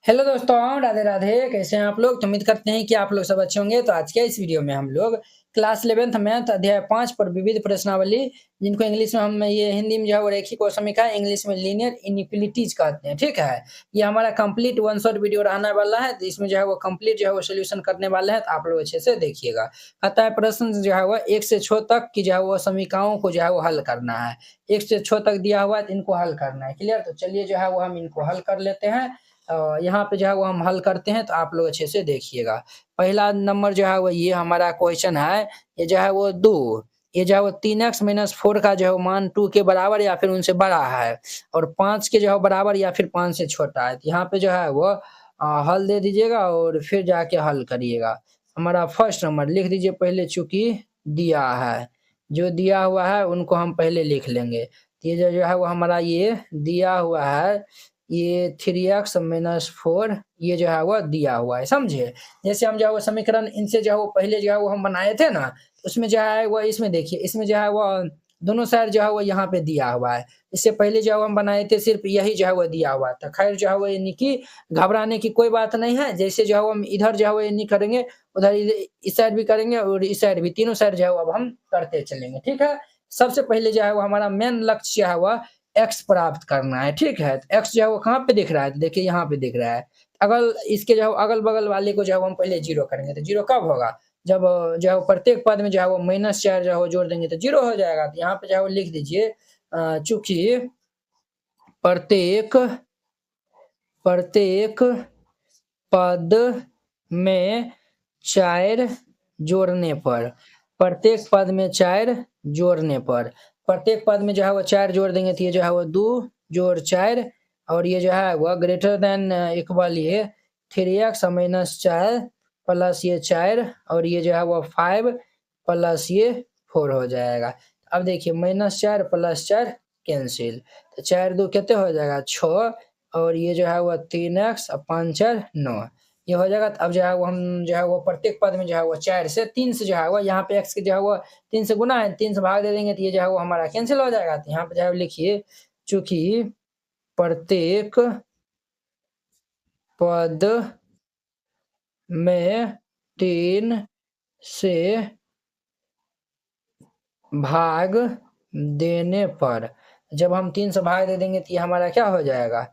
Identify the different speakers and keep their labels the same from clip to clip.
Speaker 1: Hello दोस्तों, राधे राधे। कैसे हैं आप लोग? तो उम्मीद करते हैं कि आप लोग सब अच्छे होंगे। तो आज के इस वीडियो में हम लोग क्लास 11th मैथ अध्याय 5 पर विविध प्रश्नावली, जिनको इंग्लिश में हम ये हिंदी में जो है वो रेखिक और समीकरण, इंग्लिश में लीनियर इनइक्वालिटीज कहते हैं। ठीक है, ये हमारा कंप्लीट वन शॉट वीडियो रहने वाला है। तो इसमें जो है वो कंप्लीट जो है वो सोल्यूशन करने वाले हैं। तो आप लोग अच्छे से देखिएगा। कहता है प्रश्न जो है वो 1 से 6 तक की जो है वो समीकरणों को जो है वो हल करना है। 1 से 6 तक दिया हुआ है तो इनको हल करना है। क्लियर? तो चलिए जो है वो हम इनको हल कर लेते हैं। यहाँ पे जो है वो हम हल करते हैं, तो आप लोग अच्छे से देखिएगा। पहला नंबर जो है वो ये हमारा क्वेश्चन है। ये जो है वो 2, ये जो है वो 3x - 4 का जो है वो मान 2 के बराबर या फिर उनसे बड़ा है, और 5 के जो है बराबर या फिर 5 से छोटा है। तो यहाँ पे जो है वो हल दे दीजिएगा और फिर जाके हल करिएगा। हमारा फर्स्ट नंबर लिख दीजिए पहले, चूंकि दिया है, जो दिया हुआ है उनको हम पहले लिख लेंगे। तो ये जो है वो हमारा ये दिया हुआ है, ये 3x - 4 ये जो है वो दिया हुआ है। समझे? जैसे हम जो है वो समीकरण इनसे जो है वो पहले जो है वो हम बनाए थे ना, उसमें जो है वो इसमें देखिए, इसमें जो है वो दोनों साइड जो है वो यहाँ पे दिया हुआ है। इससे पहले जो है वो हम बनाए थे सिर्फ यही जो है वो दिया हुआ था। खैर जो है वो यानी कि घबराने की कोई बात नहीं है। जैसे जो है वो हम इधर जो है वो नहीं करेंगे, उधर इस साइड भी करेंगे और इस साइड भी, तीनों साइड जो है वो अब हम करते चलेंगे। ठीक है, सबसे पहले जो है वो हमारा मेन लक्ष्य जो है वो एक्स प्राप्त करना है। ठीक है, तो एक्स जो है वो कहाँ पे दिख रहा है? तो देखिए यहाँ पे दिख रहा है। अगर इसके जो है अगल बगल वाले को जो है हम पहले जीरो करेंगे। तो जीरो कब होगा? जब जो है प्रत्येक पद में जो है वो -4 जो है वो जोड़ देंगे तो जीरो हो जाएगा। तो यहाँ पे जो है वो लिख दीजिए, चूंकि प्रत्येक प्रत्येक पद में 4 जोड़ने पर, प्रत्येक पद में 4 जोड़ने पर, प्रत्येक पद में जो है वो 4 जोड़ देंगे तो ये जो है वो 2 जोड़ 4, और ये जो है वह ग्रेटर देन इक्वल ये 3x - 4 प्लस ये 4, और ये जो है वो 5 प्लस ये 4 हो जाएगा। अब देखिए -4 प्लस 4 कैंसिल, तो 4 2 कितने हो जाएगा? 6, और ये जो है वो 3x और 5 4 9 ये हो जाएगा। तो अब जो है वो हम जो है वो प्रत्येक पद में जो है वो 4 से 3 से जो है वो यहाँ पे x के जो है वो 3 से गुना है, 3 से भाग दे देंगे तो ये जो है वो हमारा कैंसिल हो जाएगा। तो यहाँ पे जो है लिखिए, चूंकि प्रत्येक पद में 3 से भाग देने पर, जब हम 3 से भाग दे देंगे तो ये हमारा क्या हो जाएगा?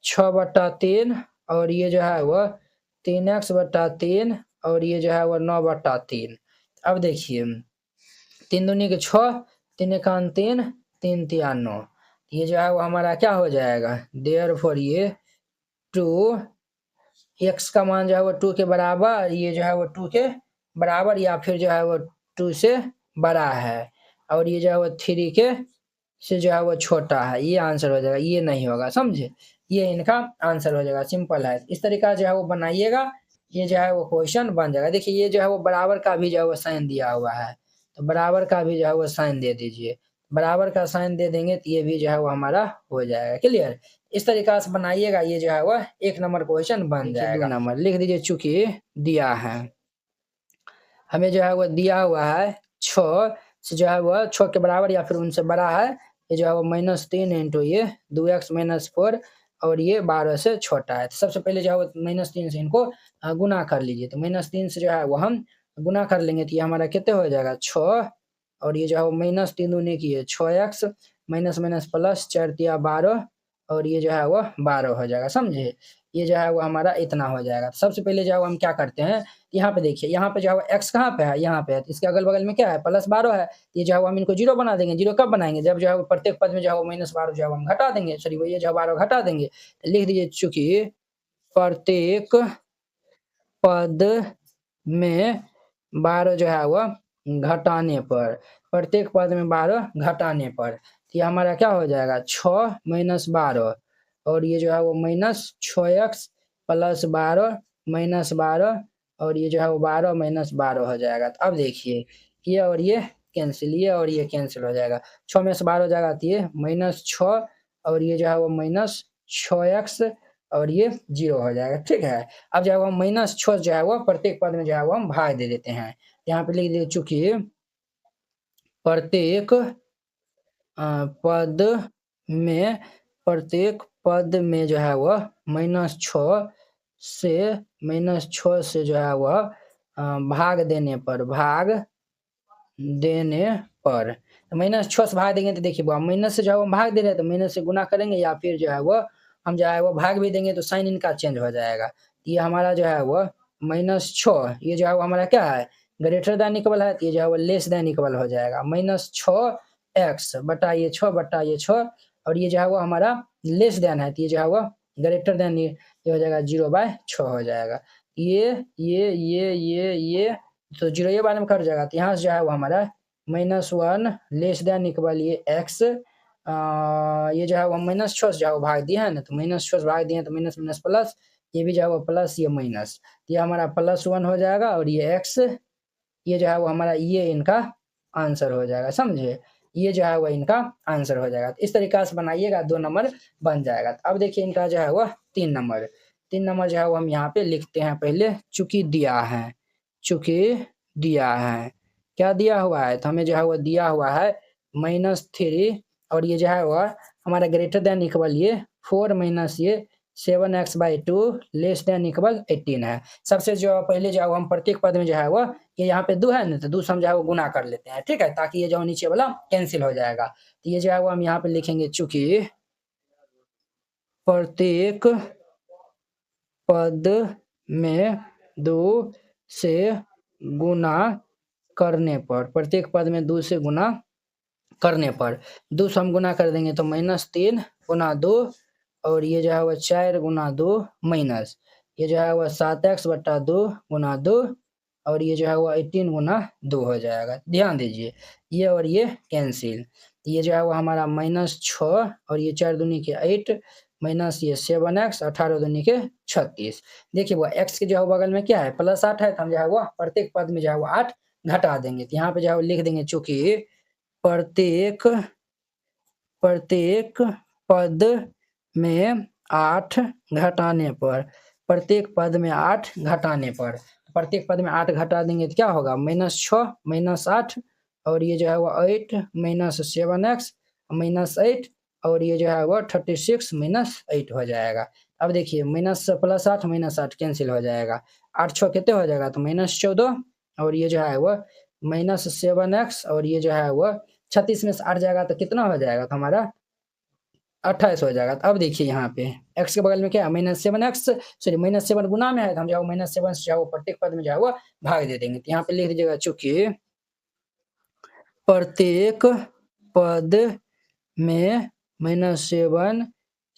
Speaker 1: 6/3, और ये जो है वो 3x/3, और ये जो है वो 9/3। अब देखिए 3 दूनी के 6, 3 एकान 3, 3 तिया 9, ये जो है वो हमारा क्या हो जाएगा? देयरफॉर ये 2, x का मान जो है वो 2 के बराबर, ये जो है वो 2 के बराबर या फिर जो है वो 2 से बड़ा है, और ये जो है वो 3 के से जो है वो छोटा है। ये आंसर हो जाएगा, ये नहीं होगा। समझे? ये इनका आंसर हो जाएगा। सिंपल है। इस तरीका जो है वो बनाइएगा, ये जो है वो क्वेश्चन बन जाएगा। देखिए ये जो है वो बराबर का भी जो है वो साइन दिया हुआ है, तो बराबर का भी जो है वो साइन दे दीजिए। बराबर का साइन दे देंगे तो ये भी जो है वो हमारा हो जाएगा। क्लियर? इस तरीका से बनाइएगा, ये जो है वो 1 नंबर क्वेश्चन बन जाएगा। 2 नंबर लिख दीजिए, चूंकि दिया है, हमें जो है वो दिया हुआ है 6 से जो है वो 6 के बराबर या फिर उनसे बड़ा है। ये जो है वो -3 इंटू ये 2x - 4, और ये 12 से छोटा है। तो सबसे पहले जो है वो -3 से इनको गुना कर लीजिए। तो -3 से जो है वो हम गुना कर लेंगे तो ये हमारा कितने हो जाएगा? 6, और ये जो है वो -3 दूनी की है 6x माइनस प्लस 4 तिया 12, और ये जो है वो 12 हो जाएगा। समझे? ये जो है वो हमारा इतना हो जाएगा। तो सबसे पहले जो है वो हम क्या करते हैं, यहाँ पे देखिए, यहाँ पे जो है वो x कहाँ पे है? यहाँ पे है। तो इसके अगल-बगल में क्या है? +12 है। ये जो है वो हम इनको 0 बना देंगे। 0 कब बनाएँगे? जब जो है वो प्रत्येक पद में जो है वो -12 जो है वो हम घटा देंगे। सॉरी, वो ये जो है 12 घटा देंगे। तो लिख दीजिए, चूँकि प्रत्येक पद में 12 जो है वो घटाने पर, प्रत्येक पद में 12 घटाने पर, तो ये हमारा क्या हो जाएगा? 6 - 12, और ये जो है वो -6x प्लस 12 -12, और ये जो है वो 12 - 12 हो जाएगा। तो अब देखिए ये और ये कैंसिल, ये और ये कैंसिल हो जाएगा। 6 में से 12 हो जाएगा तो ये -6, और ये जो है वो -6x, और ये 0 हो जाएगा। ठीक है, अब जो है वो -6 जो है वो प्रत्येक पद में जो है वो हम भाग दे देते हैं। यहाँ पे लिख दीजिए, चूंकि प्रत्येक पद में, प्रत्येक पद में जो है वो -6 से -6 से जो है वह भाग देने पर तो -6 से भाग देंगे तो देखिए वो माइनस से जो है वो भाग दे रहे हैं तो माइनस से गुना करेंगे या फिर जो है वो हम जो है वो भाग भी देंगे तो साइन इनका चेंज हो जाएगा। ये हमारा जो है वो -6 ये जो है वो हमारा क्या है ग्रेटर देन इक्वल है, तो ये जो है वो लेस देन इक्वल हो जाएगा -6x बटा ये 6 और ये जो है वो हमारा लेस देन है, तो ये जो है वो ग्रेटर देन ये हो जाएगा 0/6 हो जाएगा। ये तो 0 ये बारे में कट जाएगा, तो यहाँ से जो है वो हमारा -1 लेस देन इक्वल ये x ये जो है वो -6 से जो है वो भाग दिया है ना, तो -6 से भाग दिए तो माइनस माइनस प्लस, ये भी जो है वो प्लस ये माइनस, ये हमारा +1 हो जाएगा और ये x ये जो है वो हमारा ये इनका आंसर हो जाएगा, समझे। ये जो है वो इनका आंसर हो जाएगा। तो इस तरीका से बनाइएगा 2 नंबर बन जाएगा। तो अब देखिए इनका जो है वो 3 नंबर जो है वो हम यहाँ पे लिखते हैं पहले, चूंकि दिया है क्या दिया हुआ है, तो हमें जो है वो दिया हुआ है -3 और ये जो है वो हमारा ग्रेटर देन इक्वल ये 4 माइनस ये 7x/2 लेस देन इक्वल 18 है। सबसे जो पहले जो हम प्रत्येक पद में जो है वो ये यहाँ पे 2 है ना, तो 2 से हम जो है वो गुना कर लेते हैं, ठीक है, ताकि ये जो नीचे वाला कैंसिल हो जाएगा। तो ये जो है वो हम यहाँ पे लिखेंगे चूंकि प्रत्येक पद में 2 से गुना करने पर, प्रत्येक पद में 2 से गुना करने पर 2 से हम गुना कर देंगे तो -3 गुना 2 और ये जो है वो 4 गुना 2 माइनस ये जो है वो 7x/2 गुना 2 और ये जो है वो 18 गुना 2 हो जाएगा। ध्यान दीजिए ये और ये कैंसिल, ये जो है वो हमारा -6 और ये 4 दूनी के 8 माइनस ये 7x 18 दूनी के 36। देखिए वो x के जो है बगल में क्या है +8 है, तो हम जो है वो प्रत्येक पद में जो है वो 8 घटा देंगे। तो यहाँ पे जो है वो लिख देंगे चूंकि प्रत्येक पद में 8 घटाने पर, प्रत्येक पद में 8 घटाने पर, प्रत्येक पद में 8 घटा देंगे तो क्या होगा -6 -8 और ये जो है वो 8 -7x -8 और ये जो है वो 36 -8 हो जाएगा। अब देखिए -+8 -8 कैंसिल हो जाएगा, 8 6 कितने हो जाएगा तो -14 और ये जो है वो -7x और ये जो है वो 36 में से 8 जाएगा तो कितना हो जाएगा तो हमारा 28 हो जाएगा। तो अब देखिए यहाँ पे x के बगल में क्या है -7x सॉरी -7 गुना में है, तो हम जो है -7 से जो प्रत्येक पद में जो है वो भाग दे देंगे। तो यहाँ पे लिख दीजिएगा चूंकि प्रत्येक पद में -7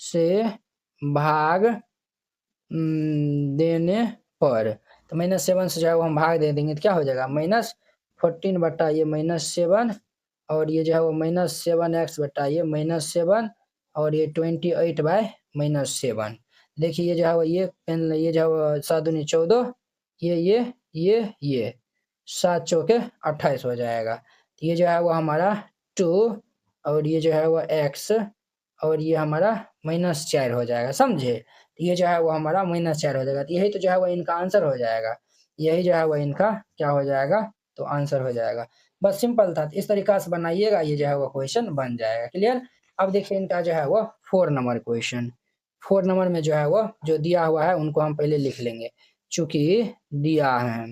Speaker 1: से भाग देने पर, तो -7 से जो है वो हम भाग दे देंगे तो क्या हो जाएगा -14 बटा ये -7 और ये जो है वो -7x बटा ये -7 और ये 28/-7। देखिए ये जो है वो ये जो है वो 7 दूनी 14 ये 7 चौके 28 हो जाएगा। तो ये जो है वो हमारा 2 और ये जो है वो x और ये हमारा -4 हो जाएगा, समझे। तो ये जो है वो हमारा -4 हो जाएगा। तो यही तो जो है वो इनका आंसर हो जाएगा, यही जो है वो इनका क्या हो जाएगा तो आंसर हो जाएगा। बस सिंपल था, तो इस तरीका से बनाइएगा ये जो है वो क्वेश्चन बन जाएगा। क्लियर। अब देखिए इनका जो है वो 4 नंबर क्वेश्चन, 4 नंबर में जो है वो जो दिया हुआ है उनको हम पहले लिख लेंगे। चूंकि दिया है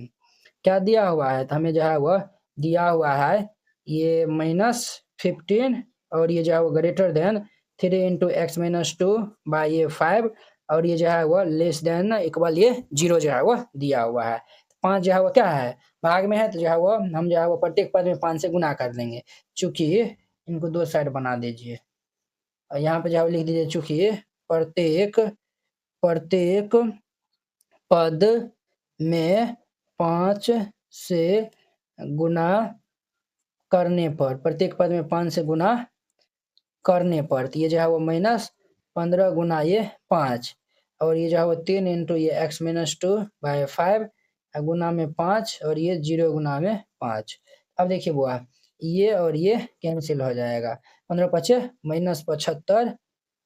Speaker 1: क्या दिया हुआ है, तो हमें जो है वो दिया हुआ है ये -15 और ये जो है वो ग्रेटर देन 3 × x - 2 बाई ये 5 और ये जो है वो लेस देन इक्वल ये 0 जो है वो दिया हुआ है। 5 जो है वो क्या है भाग में है, तो जो है वो हम जो है वो प्रत्येक पद में 5 से गुना कर देंगे। चूंकि इनको 2 साइड बना दीजिए और यहाँ पे जो है लिख दीजिए चूंकि प्रत्येक पद में 5 से गुना करने पर, प्रत्येक पद में 5 से गुना करने पर, तो ये जो है वो -15 गुना ये 5 और ये जो है वो 3 × ये x - 2 बाई 5 गुना में 5 और ये 0 गुना में 5। अब देखिए बुआ ये और ये कैंसिल हो जाएगा, 15 पचे -75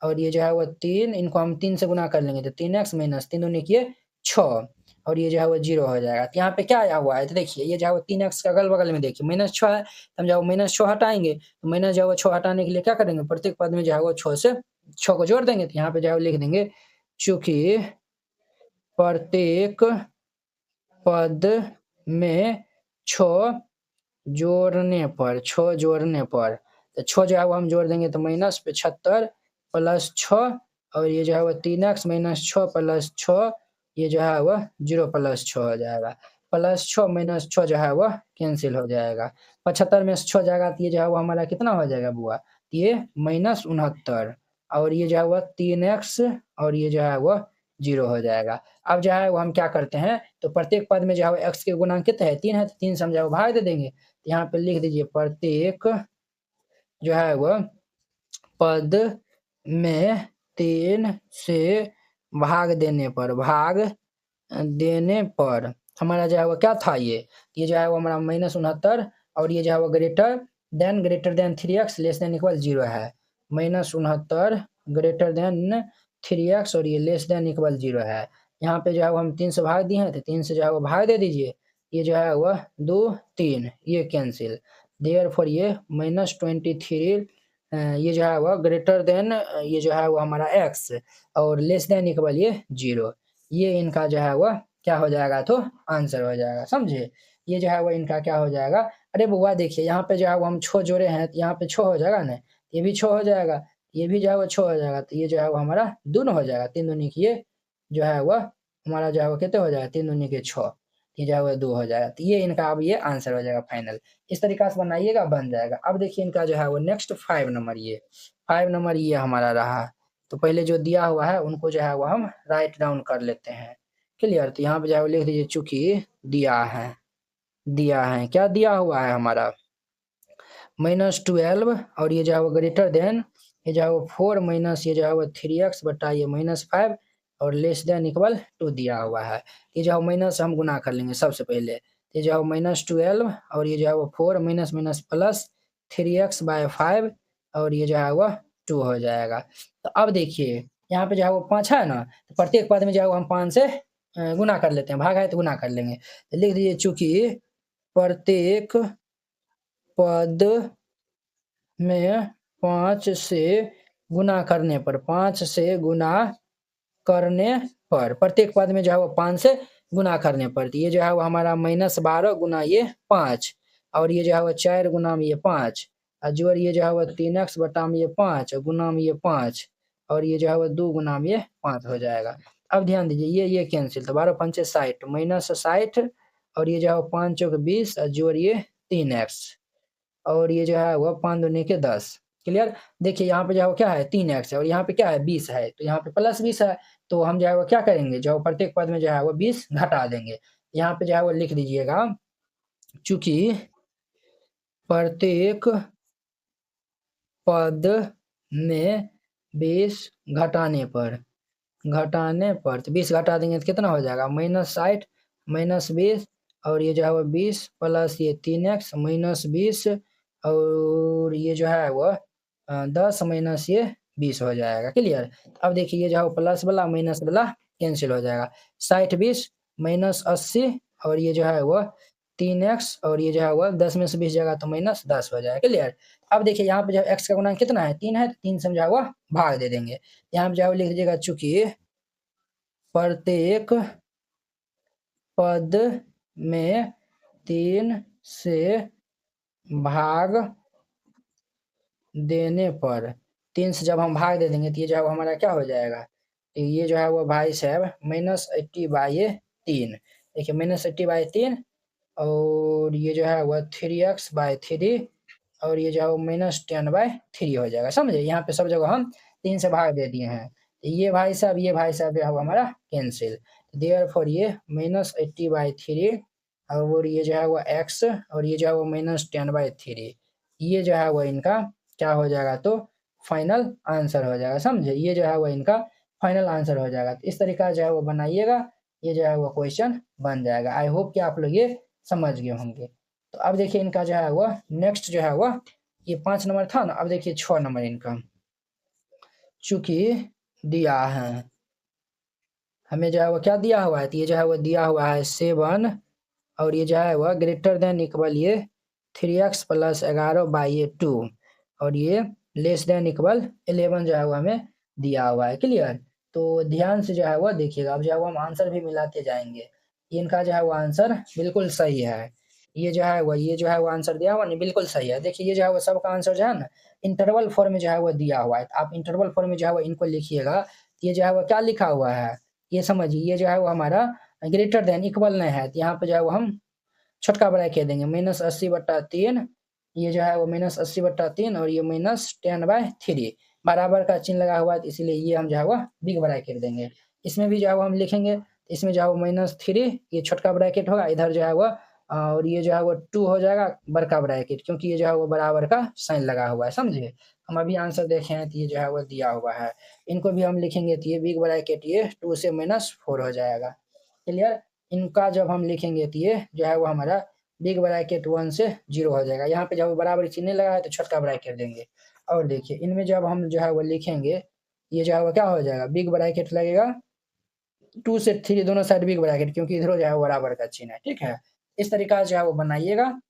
Speaker 1: और ये जो है वो 3 इनको हम 3 से गुना कर लेंगे तो 3x - 3 दूनी किए 6 और ये जो है वो 0 हो जाएगा। तो यहाँ पे क्या आया हुआ है, तो देखिए ये जो है वो 3x के अगल-बगल में देखिए -6 है, तो हम जो -6 हटाएँगे, तो माइनस जो है वो 6 हटाने के लिए क्या करेंगे प्रत्येक पद में जो है वो 6 को जोड़ देंगे। तो यहाँ पे जो है लिख देंगे चूंकि प्रत्येक पद में 6 जोड़ने पर तो 6 जो है वो हम जोड़ देंगे तो -75 प्लस 6 और ये जो है वो 3x - 6 प्लस 6 ये जो है वो 0 प्लस 6 हो जाएगा। प्लस 6 माइनस 6 जो है वो कैंसिल हो जाएगा। 75 में से 6 जाएगा तो ये जो है वो हमारा कितना हो जाएगा बुआ? ये -69 और ये जो है वो 3x और ये जो है वो 0 हो जाएगा। अब जो है वो हम क्या करते हैं तो प्रत्येक पद में जो है वो x के गुणांक कितना है? 3 है तो 3 से हम जो है वो भाग दे देंगे। यहाँ पे लिख दीजिए प्रत्येक जो है वो पद में 3 से भाग देने पर हमारा जो है वो क्या था ये जो है वो हमारा -69 और ये जो है वो greater than 3x less than equal 0 है। -69 ग्रेटर देन 3x और ये लेस देन इक्वल 0 है। यहाँ पे जो है वो हम 3 से भाग दिए हैं तो 3 से जो है वो भाग दे दीजिए। ये जो है वो 2 3 ये कैंसिल देयरफॉर ये -23 ये जो है वो ग्रेटर देन ये जो है वो हमारा x और लेस देन इक्वल ये 0 ये इनका जो है वो क्या हो जाएगा तो आंसर हो जाएगा। समझे? ये जो है वो इनका क्या हो जाएगा। अरे बुआ देखिए यहाँ पे जो है वो हम 6 जोड़े हैं तो यहाँ पे 6 हो जाएगा ना, ये भी 6 हो जाएगा, ये भी जो है वो 6 हो जाएगा तो ये जो है वो हमारा दोनों हो जाएगा। 3 दूनी की ये जो है वो हमारा जो है वो कितने हो जाएगा? 3 दूनी के 6 ये जो है वो 2 हो जाएगा। तो ये इनका अब ये आंसर हो जाएगा फाइनल। इस तरीका से बनाइएगा बन जाएगा। अब देखिए इनका जो है वो नेक्स्ट 5 नंबर ये हमारा रहा। तो पहले जो दिया हुआ है उनको जो है वो हम राइट डाउन कर लेते हैं। क्लियर? तो यहाँ पे जो है लिख दीजिए चूंकि दिया है क्या दिया हुआ है हमारा -12 और ये जो है वो ग्रेटर देन ये जो है वो 4 माइनस ये जो है वो 3x बटा ये -5 और लेस देन इक्वल 2 दिया हुआ है। ये जो है माइनस हम गुना कर लेंगे सबसे पहले। ये जो है -12 और ये जो है वो 4 माइनस माइनस प्लस 3x/5 और ये जो है वो 2 हो जाएगा। तो अब देखिए यहाँ पे जो है वो 5 है ना, तो प्रत्येक पद में जो है वो हम 5 से गुना कर लेते हैं, भाग है तो गुना कर लेंगे। तो लिख दीजिए चूंकि प्रत्येक पद में 5 से गुना करने पर प्रत्येक पद में जो है वो 5 से गुना करने पर तो ये जो है वो हमारा -12 गुना ये 5 और ये जो है वो 4 गुना में ये 5 और जोड़ ये जो है वो 3x बटा में ये 5 गुना में ये 5 और ये जो है वो 2 गुना में ये 5 हो जाएगा। अब ध्यान दीजिए ये कैंसिल तो 12 पंचे 60 -60 और ये जो है वो 5 चौक 20 और जोड़ ये 3x और ये जो है वो 5 दूनी के 10। क्लियर? देखिए यहाँ पे जो है वो क्या है 3x है और यहाँ पे क्या है 20 है तो यहाँ पे प्लस 20 है तो हम जो है वो क्या करेंगे जो प्रत्येक पद में जो है वो 20 घटा देंगे। यहाँ पे जो है वो लिख दीजिएगा चूंकि प्रत्येक पद में 20 घटाने पर तो 20 घटा देंगे तो कितना हो जाएगा -60 -20 और ये जो है वो 20 प्लस ये 3x -20 और ये जो है वो 10 माइनस ये 20 हो जाएगा। क्लियर? अब देखिए ये जो है वो प्लस वाला माइनस वाला कैंसिल हो जाएगा। 60 20 -80 और ये जो है वो 3x और ये जो है वो 10 में से 20 जाएगा तो -10 हो जाएगा। क्लियर? अब देखिए यहाँ पे जो x का गुणांक कितना है 3 है तो 3 से हम जो है वो भाग दे देंगे। यहाँ पे जो है लिख दीजिएगा चूंकि प्रत्येक पद में 3 से भाग देने पर 3 से जब हम भाग दे देंगे तो ये जो है वो हमारा क्या हो जाएगा तो ये जो है वो भाई साहब -80/3 देखिए -80/3 और ये जो है वो 3x/3 और ये जो है वो -10/3 हो जाएगा। समझे? यहाँ पे सब जगह हम 3 से भाग दे दिए हैं। ये भाई साहब जो है वो हमारा कैंसिल देयरफॉर ये -80/3 और ये जो है वो x और ये जो है वो -10/3 ये जो है वो इनका क्या हो जाएगा तो फाइनल आंसर हो जाएगा। समझे? ये जो है वो इनका फाइनल आंसर हो जाएगा। तो इस तरीका जो है वो बनाइएगा ये जो है वो क्वेश्चन बन जाएगा। आई होप कि आप लोग ये समझ गए होंगे। तो अब देखिए इनका जो है वो नेक्स्ट जो है वो ये 5 नंबर था ना, अब देखिए 6 नंबर इनका चूंकि दिया है हमें जो है वो क्या दिया हुआ है तो ये जो है वो दिया हुआ है 7 और ये जो है वो ग्रेटर देन इक्वल ये 3x + 11/2 और ये लेस देन इक्वल 11 जो है वो हमें दिया हुआ है। क्लियर? तो ध्यान से जो है वो देखिएगा। अब जो है वो हम आंसर भी मिलाते जाएंगे। इनका जो है वो आंसर बिल्कुल सही है। ये जो है वो आंसर दिया हुआ नहीं, बिल्कुल सही है। देखिए ये जो है वो सबका आंसर जो है ना इंटरवल फॉर्म में जो है वो दिया हुआ है। तो आप इंटरवल फॉर्म में जो है वो इनको लिखिएगा। ये जो है वो क्या लिखा हुआ है, ये समझिए। ये जो है वो हमारा ग्रेटर देन इक्वल नहीं है, तो यहाँ पे जो है वो हम छोटका बड़ा कह देंगे -80/3। ये जो है वो -80/3 और ये -10/3 बराबर का चिन्ह लगा हुआ है, तो इसीलिए ये हम जो है वो बिग ब्रैकेट देंगे। इसमें भी जो है वो हम लिखेंगे, इसमें जो है वो -3 ये छोटका ब्रैकेट होगा, इधर जो है वो और ये जो है वो 2 हो जाएगा बड़का ब्रैकेट, क्योंकि ये जो है वो बराबर का साइन लगा हुआ है, समझे। हम अभी आंसर देखे हैं, तो ये जो है वो दिया हुआ है। इनको भी हम लिखेंगे तो ये बिग ब्रैकेट ये 2 से -4 हो जाएगा। क्लियर। इनका जब हम लिखेंगे तो ये जो है वो हमारा बिग ब्रैकेट 1 से 0 हो जाएगा। यहाँ पे जब बराबर चिन्ह लगा है तो छोटका ब्रैकेट देंगे। और देखिए इनमें जब हम जो है वो लिखेंगे, ये जो है वो क्या हो जाएगा, बिग ब्रैकेट लगेगा 2 से 3 दोनों साइड बिग ब्रैकेट, क्योंकि इधर जो है वो बराबर का चिन्ह है, ठीक है। इस तरीका से जो है वो बनाइएगा,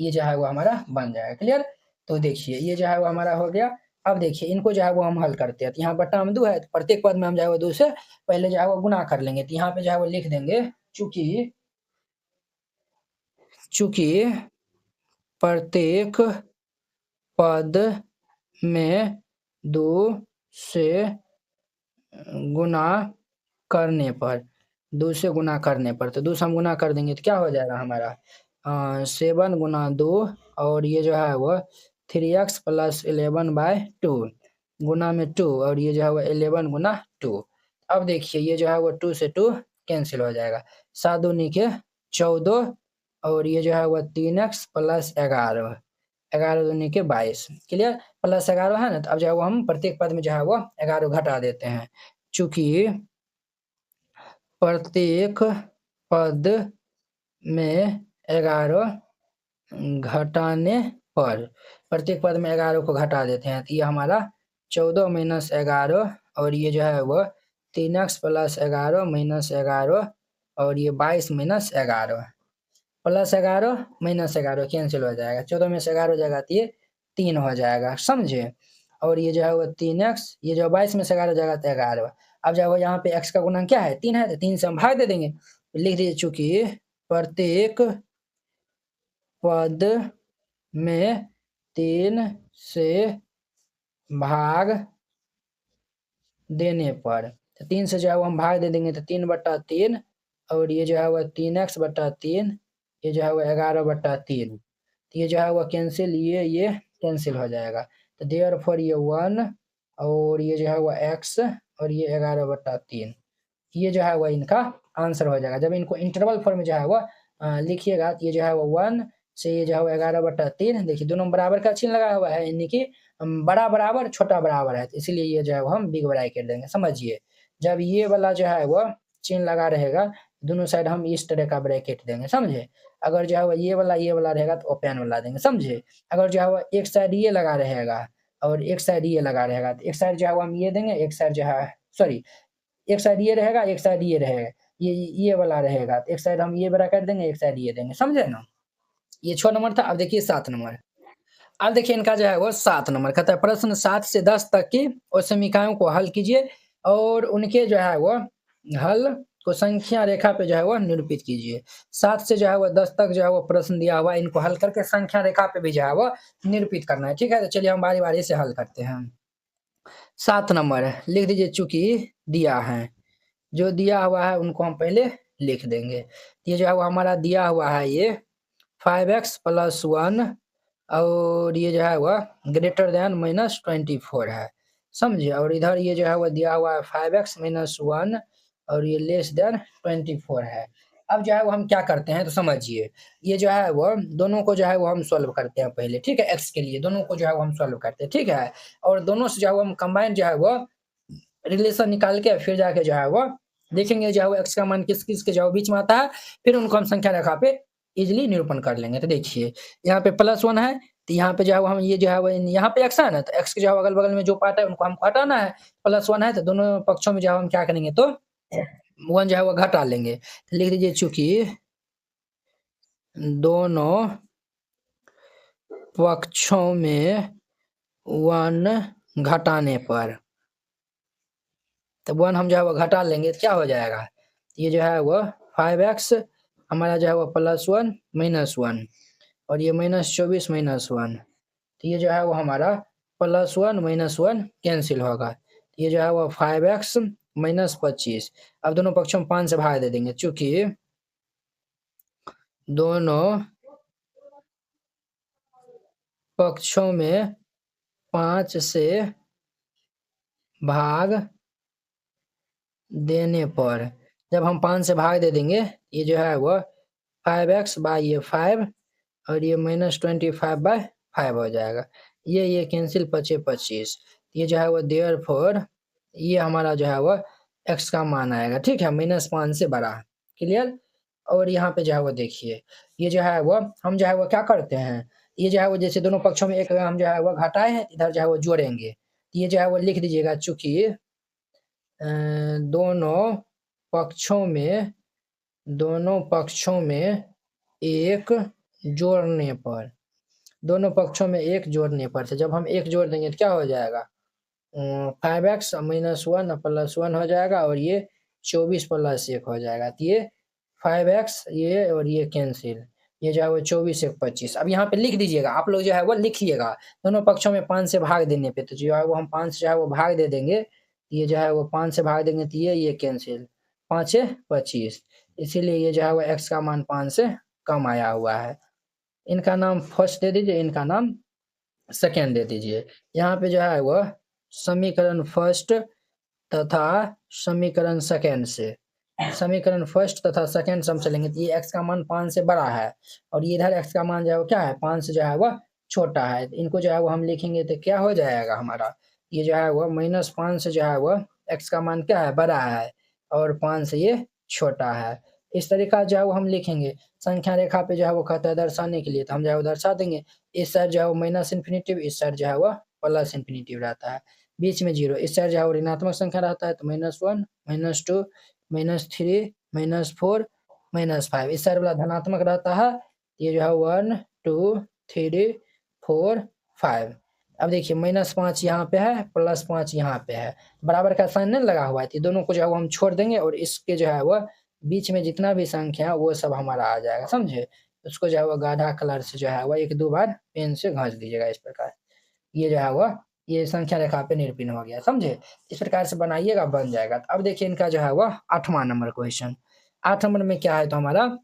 Speaker 1: ये जो है वो हमारा बन जाएगा। क्लियर। तो देखिए ये जो है वो हमारा हो गया। अब देखिए इनको जो है वो हम हल करते हैं। तो यहाँ बट्टा में 2 है, तो प्रत्येक पद में हम जो है वो 2 से पहले जो है वो गुना कर लेंगे। तो यहाँ पे जो है वो लिख देंगे, चूंकि चूंकि प्रत्येक पद में 2 से गुना करने पर 2 से गुना करने पर, तो 2 से हम गुना कर देंगे तो क्या हो जाएगा हमारा 7 गुना 2 और ये जो है वो 3x + 11/2 गुना में 2 और ये जो है वो 11 गुना 2। अब देखिए ये जो है वो 2 से 2 कैंसिल हो जाएगा, 7 दूनी के 14 और ये जो है वो 3x + 11, 11 दूनी के 22। क्लियर। +11 है ना, तो अब जो है वो हम प्रत्येक पद में जो है वो 11 घटा देते हैं। चूंकि प्रत्येक पद में 11 घटाने पर, प्रत्येक पद में 11 को घटा देते हैं, तो ये हमारा 14 - 11 और ये जो है वो 3x + 11 - 11 और ये 22 - 11 +11 - 11 कैंसिल हो जाएगा, 14 में से 11 हो जाएगा तो ये 3 हो जाएगा, समझे। और ये जो है वो 3x, ये जो 22 में से 11 हो जाएगा तो 11। अब जो है यहाँ पे x का गुणन क्या है, 3 है, तो 3 से हम भाग दे देंगे। लिख दीजिए चूंकि प्रत्येक पद में 3 से भाग देने पर, तो 3 से जो है वो हम भाग दे देंगे, तो 3/3 और ये जो है वो 3x/3, ये जो है वो 11/3, तो ये जो है वो कैंसिल, ये कैंसिल हो जाएगा। तो देयरफॉर ये 1 और ये जो है वो x और ये 11/3, ये जो है वो इनका आंसर हो जाएगा। जब इनको इंटरवल फॉर्म में जो है वो लिखिएगा, तो ये जो है वो 1 से ये जो है वो 11/3, देखिए दोनों बराबर का चिन्ह लगा हुआ है, यानी कि बड़ा बराबर छोटा बराबर है, तो इसीलिए ये जो है वो हम बिग ब्रैकेट देंगे, समझिए। जब ये वाला जो है वो चिन्ह लगा रहेगा, दोनों साइड हम इस तरह का ब्रैकेट देंगे, समझे। अगर जो है वो ये वाला रहेगा तो ओपन वाला देंगे, समझे। अगर जो है वो एक साइड ये लगा रहेगा और एक साइड ये लगा रहेगा, तो एक साइड जो है वो हम ये देंगे, एक साइड जो है सॉरी एक साइड ये रहेगा, एक साइड ये रहेगा, ये वाला रहेगा, तो एक साइड हम ये ब्रैकेट देंगे, एक साइड ये देंगे, समझे ना। ये 6 नंबर था। अब देखिए 7 नंबर। अब देखिए इनका जो है वो 7 नंबर कहता है, प्रश्न 7 से 10 तक की और समीकरणों को हल कीजिए और उनके जो है वो हल को संख्या रेखा पे जो है वो निरूपित कीजिए। 7 से जो है वो 10 तक जो है वो प्रश्न दिया हुआ है, इनको हल करके संख्या रेखा पे भी जो है वो निरूपित करना है, ठीक है। तो चलिए हम बारी-बारी से हल करते हैं। 7 नंबर लिख दीजिए, चूंकि दिया है, जो दिया हुआ है उनको हम पहले लिख देंगे। ये जो है वो हमारा दिया हुआ है, ये 5x + 1 और ये जो है वह ग्रेटर देन -24 है, समझिए। और इधर ये जो है वो दिया हुआ है 5x - 1 और ये लेस देन 24 है। अब जो है वो हम क्या करते हैं तो समझिए, ये जो है वो दोनों को जो है वो हम सॉल्व करते हैं पहले, ठीक है। x के लिए दोनों को जो है वो हम सॉल्व करते हैं, ठीक है। और दोनों से जो है वो हम कंबाइन जो है वो रिलेशन निकाल के फिर जाके जो है वो देखेंगे जो है वो x का मान किस-किस के जो बीच में आता है, फिर उनको हम संख्या रेखा पे इजीली निरूपण कर लेंगे। तो देखिए यहाँ पे +1 है, तो यहाँ पे जो है वो हम ये जो है वो यहाँ पे x है ना, तो x के जो है अगल-बगल में जो पार्ट है उनको हमको हटाना है। +1 है तो दोनों पक्षों में जो है हम क्या करेंगे, तो 1 जो है वो घटा लेंगे। तो लिख दीजिए चूंकि दोनों पक्षों में 1 घटाने पर तो 1 हम जो है वो घटा लेंगे तो क्या हो जाएगा, ये जो है वो 5x हमारा जो है वो +1 -1 और ये -24 -1, तो ये जो है वो हमारा +1 -1 कैंसिल होगा। ये जो है वो 5x -25। अब दोनों पक्षों में 5 से भाग दे देंगे, चूँकि दोनों पक्षों में 5 से भाग देने पर, जब हम 5 से भाग दे देंगे, ये जो है वो 5x बाई ये 5 और ये -25/5 हो जाएगा। ये कैंसिल, बचे 25। ये जो है वो देयरफॉर ये हमारा जो है वो x का मान आएगा, ठीक है, -5 से बड़ा। क्लियर? और यहाँ पे जो है वो देखिए, ये जो है वो हम जो है वो क्या करते हैं, ये जो है वो जैसे दोनों पक्षों में एक हम जो है वो घटाए हैं, इधर जो है वो जोड़ेंगे। ये जो है वो लिख दीजिएगा, चूँकि दोनों पक्षों में एक जोड़ने पर, दोनों पक्षों में एक जोड़ने पर से जब हम एक जोड़ देंगे तो क्या हो जाएगा, 5x -1 +1 हो जाएगा और ये 24 + 1 हो जाएगा। तो ये 5x ये और ये कैंसिल, ये जो है वो 24 1 25। अब यहाँ पे लिख दीजिएगा, आप लोग जो है वो लिखिएगा, दोनों पक्षों में 5 से भाग देने पे, तो जो है वो हम 5 से जो है वो भाग दे देंगे, ये जो है वो 5 से भाग देंगे तो ये कैंसिल, 5 से 25, इसीलिए ये जो है वो x का मान 5 से कम आया हुआ है। इनका नाम फर्स्ट दे दीजिए, इनका नाम सेकंड दे दीजिए। यहाँ पे जो है वो समीकरण फर्स्ट तथा समीकरण सेकंड से, समीकरण फर्स्ट तथा सेकंड से हम चलेंगे तो ये x का मान 5 से बड़ा है और ये इधर x का मान जो है वो क्या है, 5 से जो है वो छोटा है। इनको जो है वो हम लिखेंगे तो क्या हो जाएगा हमारा, ये जो है वो -5 से जो है वो x का मान क्या है, बड़ा है और 5 से ये छोटा है। इस तरीका जो है वो हम लिखेंगे। संख्या रेखा पे जो है वो कहता है दर्शाने के लिए, तो हम जो है वो दर्शा देंगे। इस साइड जो है वो -इन्फिनिटिव, इस साइड जो है वो +इन्फिनिटिव रहता है, बीच में 0। इस साइड जो है वो ऋणात्मक संख्या रहता है तो -1 -2 -3 -4 -5, इस साइड वाला धनात्मक रहता है, ये जो है 1 2 3 4 5। अब देखिए -5 यहाँ पे है, +5 यहाँ पे है, बराबर का साइन नहीं लगा हुआ है, तो दोनों को जो है वो हम छोड़ देंगे और इसके जो है वो बीच में जितना भी संख्या है वो सब हमारा आ जाएगा, समझे? उसको जो है वो गाढ़ा कलर से जो है वो 1-2 बार पेन से घस दीजिएगा इस प्रकार। ये जो है वो ये संख्या रेखा पे निरूपण हो गया, समझे? इस प्रकार से बनाइएगा, बन जाएगा। अब देखिए इनका जो है वो 8वां नंबर क्वेश्चन। 8 नंबर में क्या है तो हमारा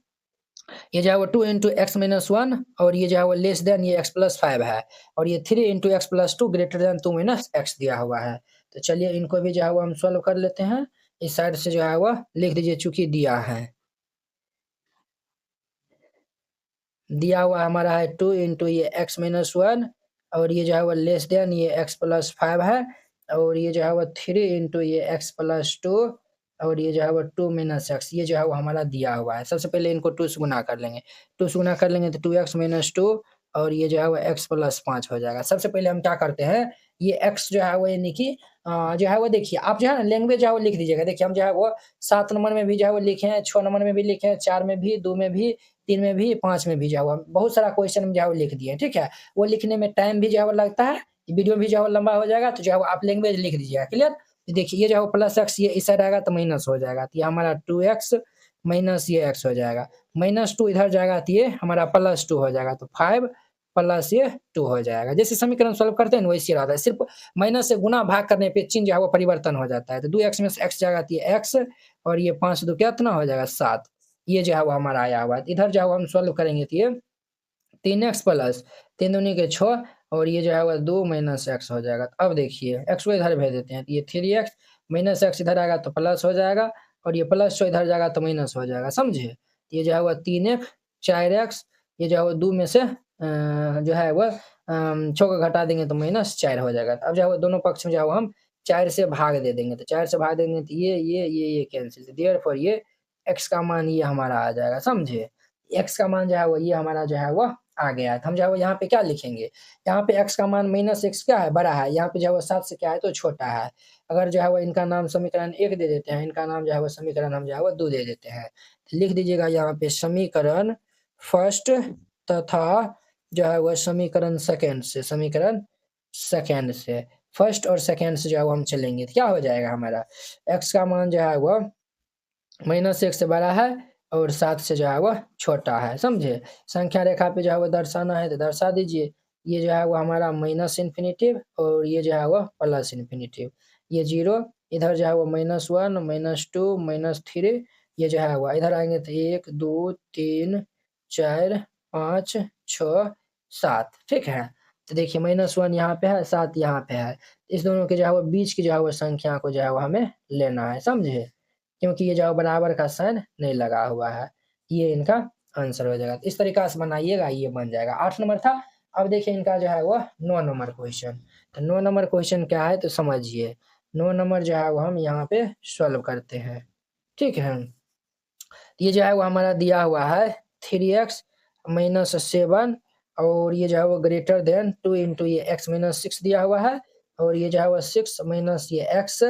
Speaker 1: ये जो है वो 2 × x - 1 और ये जो है वो लेस देन ये x + 5 है और ये 3 × x + 2 ग्रेटर देन 2 - x दिया हुआ है। तो चलिए इनको भी जो है वो हम सॉल्व कर लेते हैं। इस साइड से जो है वो लिख दीजिए, चूँकि दिया है। दिया हुआ हमारा है 2 × ये x - 1 और ये जो है वो लेस देन ये x + 5 है और ये जो है वो 3 × ये x + 2 और ये जो है वो 2 - x, ये जो है वो हमारा दिया हुआ है। सबसे पहले इनको 2 से गुणा कर लेंगे। 2 से गुणा कर लेंगे तो 2x - 2 और ये जो है वो x + 5 हो जाएगा। सबसे पहले हम क्या करते हैं, ये x जो है वो यानी कि जो है वो देखिए आप जो है ना लैंग्वेज जो है वो लिख दीजिएगा। देखिए हम जो है वो 7 नंबर में भी जो है वो लिखे हैं, 6 नंबर में भी लिखे हैं, 4 में भी, 2 में भी, 3 में भी, 5 में भी जो है वो बहुत सारा क्वेश्चन में जो है वो लिख दिए हैं, ठीक है? वो लिखने में टाइम भी जो है वो लगता है, वीडियो भी जो है वो लंबा हो जाएगा, तो जो है वो आप लैंग्वेज लिख दीजिएगा, क्लियर? देखिए ये जो है वो +x ये इस साइड आएगा तो माइनस हो जाएगा, तो ये हमारा 2x माइनस ये x हो जाएगा। -2 इधर जाएगा तो ये हमारा +2 हो जाएगा, तो 5 प्लस ये 2 हो जाएगा। जैसे समीकरण सॉल्व करते हैं ना वैसे रहता है, सिर्फ माइनस से गुणा भाग करने पे चिन्ह जो है वो परिवर्तन हो जाता है। तो 2x में से x जाएगा तो ये x और ये 5 2 कितना हो जाएगा 7। ये जो है वो हमारा आया हुआ है। इधर जो है वो हम सॉल्व करेंगे तो ये 3x प्लस 3 दूनी के 6 और ये जो है वो 2 माइनस x हो जाएगा। अब देखिए x को इधर भेज देते हैं, तो ये 3x माइनस x इधर आएगा तो प्लस हो जाएगा और ये प्लस 6 इधर जाएगा तो माइनस हो जाएगा, समझे? ये जो है वो 3x 4x, ये जो है वो 2 में से जो है वो 6 को घटा देंगे तो -4 हो जाएगा। अब जो है वो दोनों पक्ष में जो है वो हम 4 से भाग दे देंगे, तो 4 से भाग देंगे तो ये कैंसिल, देयरफॉर ये x का मान ये हमारा आ जाएगा, समझे? x का मान जो है वो ये हमारा जो है वो आ गया है। तो हम जो है वो यहाँ पे क्या लिखेंगे? यहाँ पे x का मान -x क्या है? बड़ा है। यहाँ पे जो है वो 7 से क्या है तो छोटा है। अगर जो है वो इनका नाम समीकरण 1 दे देते हैं, इनका नाम जो है वो समीकरण हम जो है वो 2 दे देते हैं। लिख दीजिएगा यहाँ पे समीकरण फर्स्ट तथा जो है वो समीकरण सेकंड से, समीकरण सेकंड से। फर्स्ट और सेकेंड से जो है वो हम चलेंगे तो क्या हो जाएगा हमारा x का मान जो है वो -1 से बड़ा है और 7 से जो है वो छोटा है, समझे। संख्या रेखा पे जो है वो दर्शाना है तो दर्शा दीजिए। ये जो है वो हमारा माइनस इन्फिनिटिव और ये जो है वो प्लस इन्फिनिटिव। ये 0 इधर जो है वो -1 -2 -3 ये जो है वो इधर आएंगे तो 1 2 3 4 5 6 7 ठीक है। तो देखिए -1 यहाँ पे है 7 यहाँ पे है। इस दोनों के जो है वो बीच की जो है वो संख्या को जो है वो हमें लेना है, समझे। क्योंकि ये जो बराबर का साइन नहीं लगा हुआ है। ये इनका आंसर हो जाएगा। तो इस तरीका से बनाइएगा, ये बन जाएगा। 8 नंबर था। अब देखिए इनका जो है वो 9 नंबर क्वेश्चन। तो 9 नंबर क्वेश्चन क्या है तो समझिए। 9 नंबर जो है वो हम यहाँ पे सॉल्व करते हैं, ठीक है। ये जो है वो हमारा दिया हुआ है 3x -7 और ये जो है वो ग्रेटर देन 2 इंटू ये x -6 दिया हुआ है और ये जो है वो 6 माइनस ये x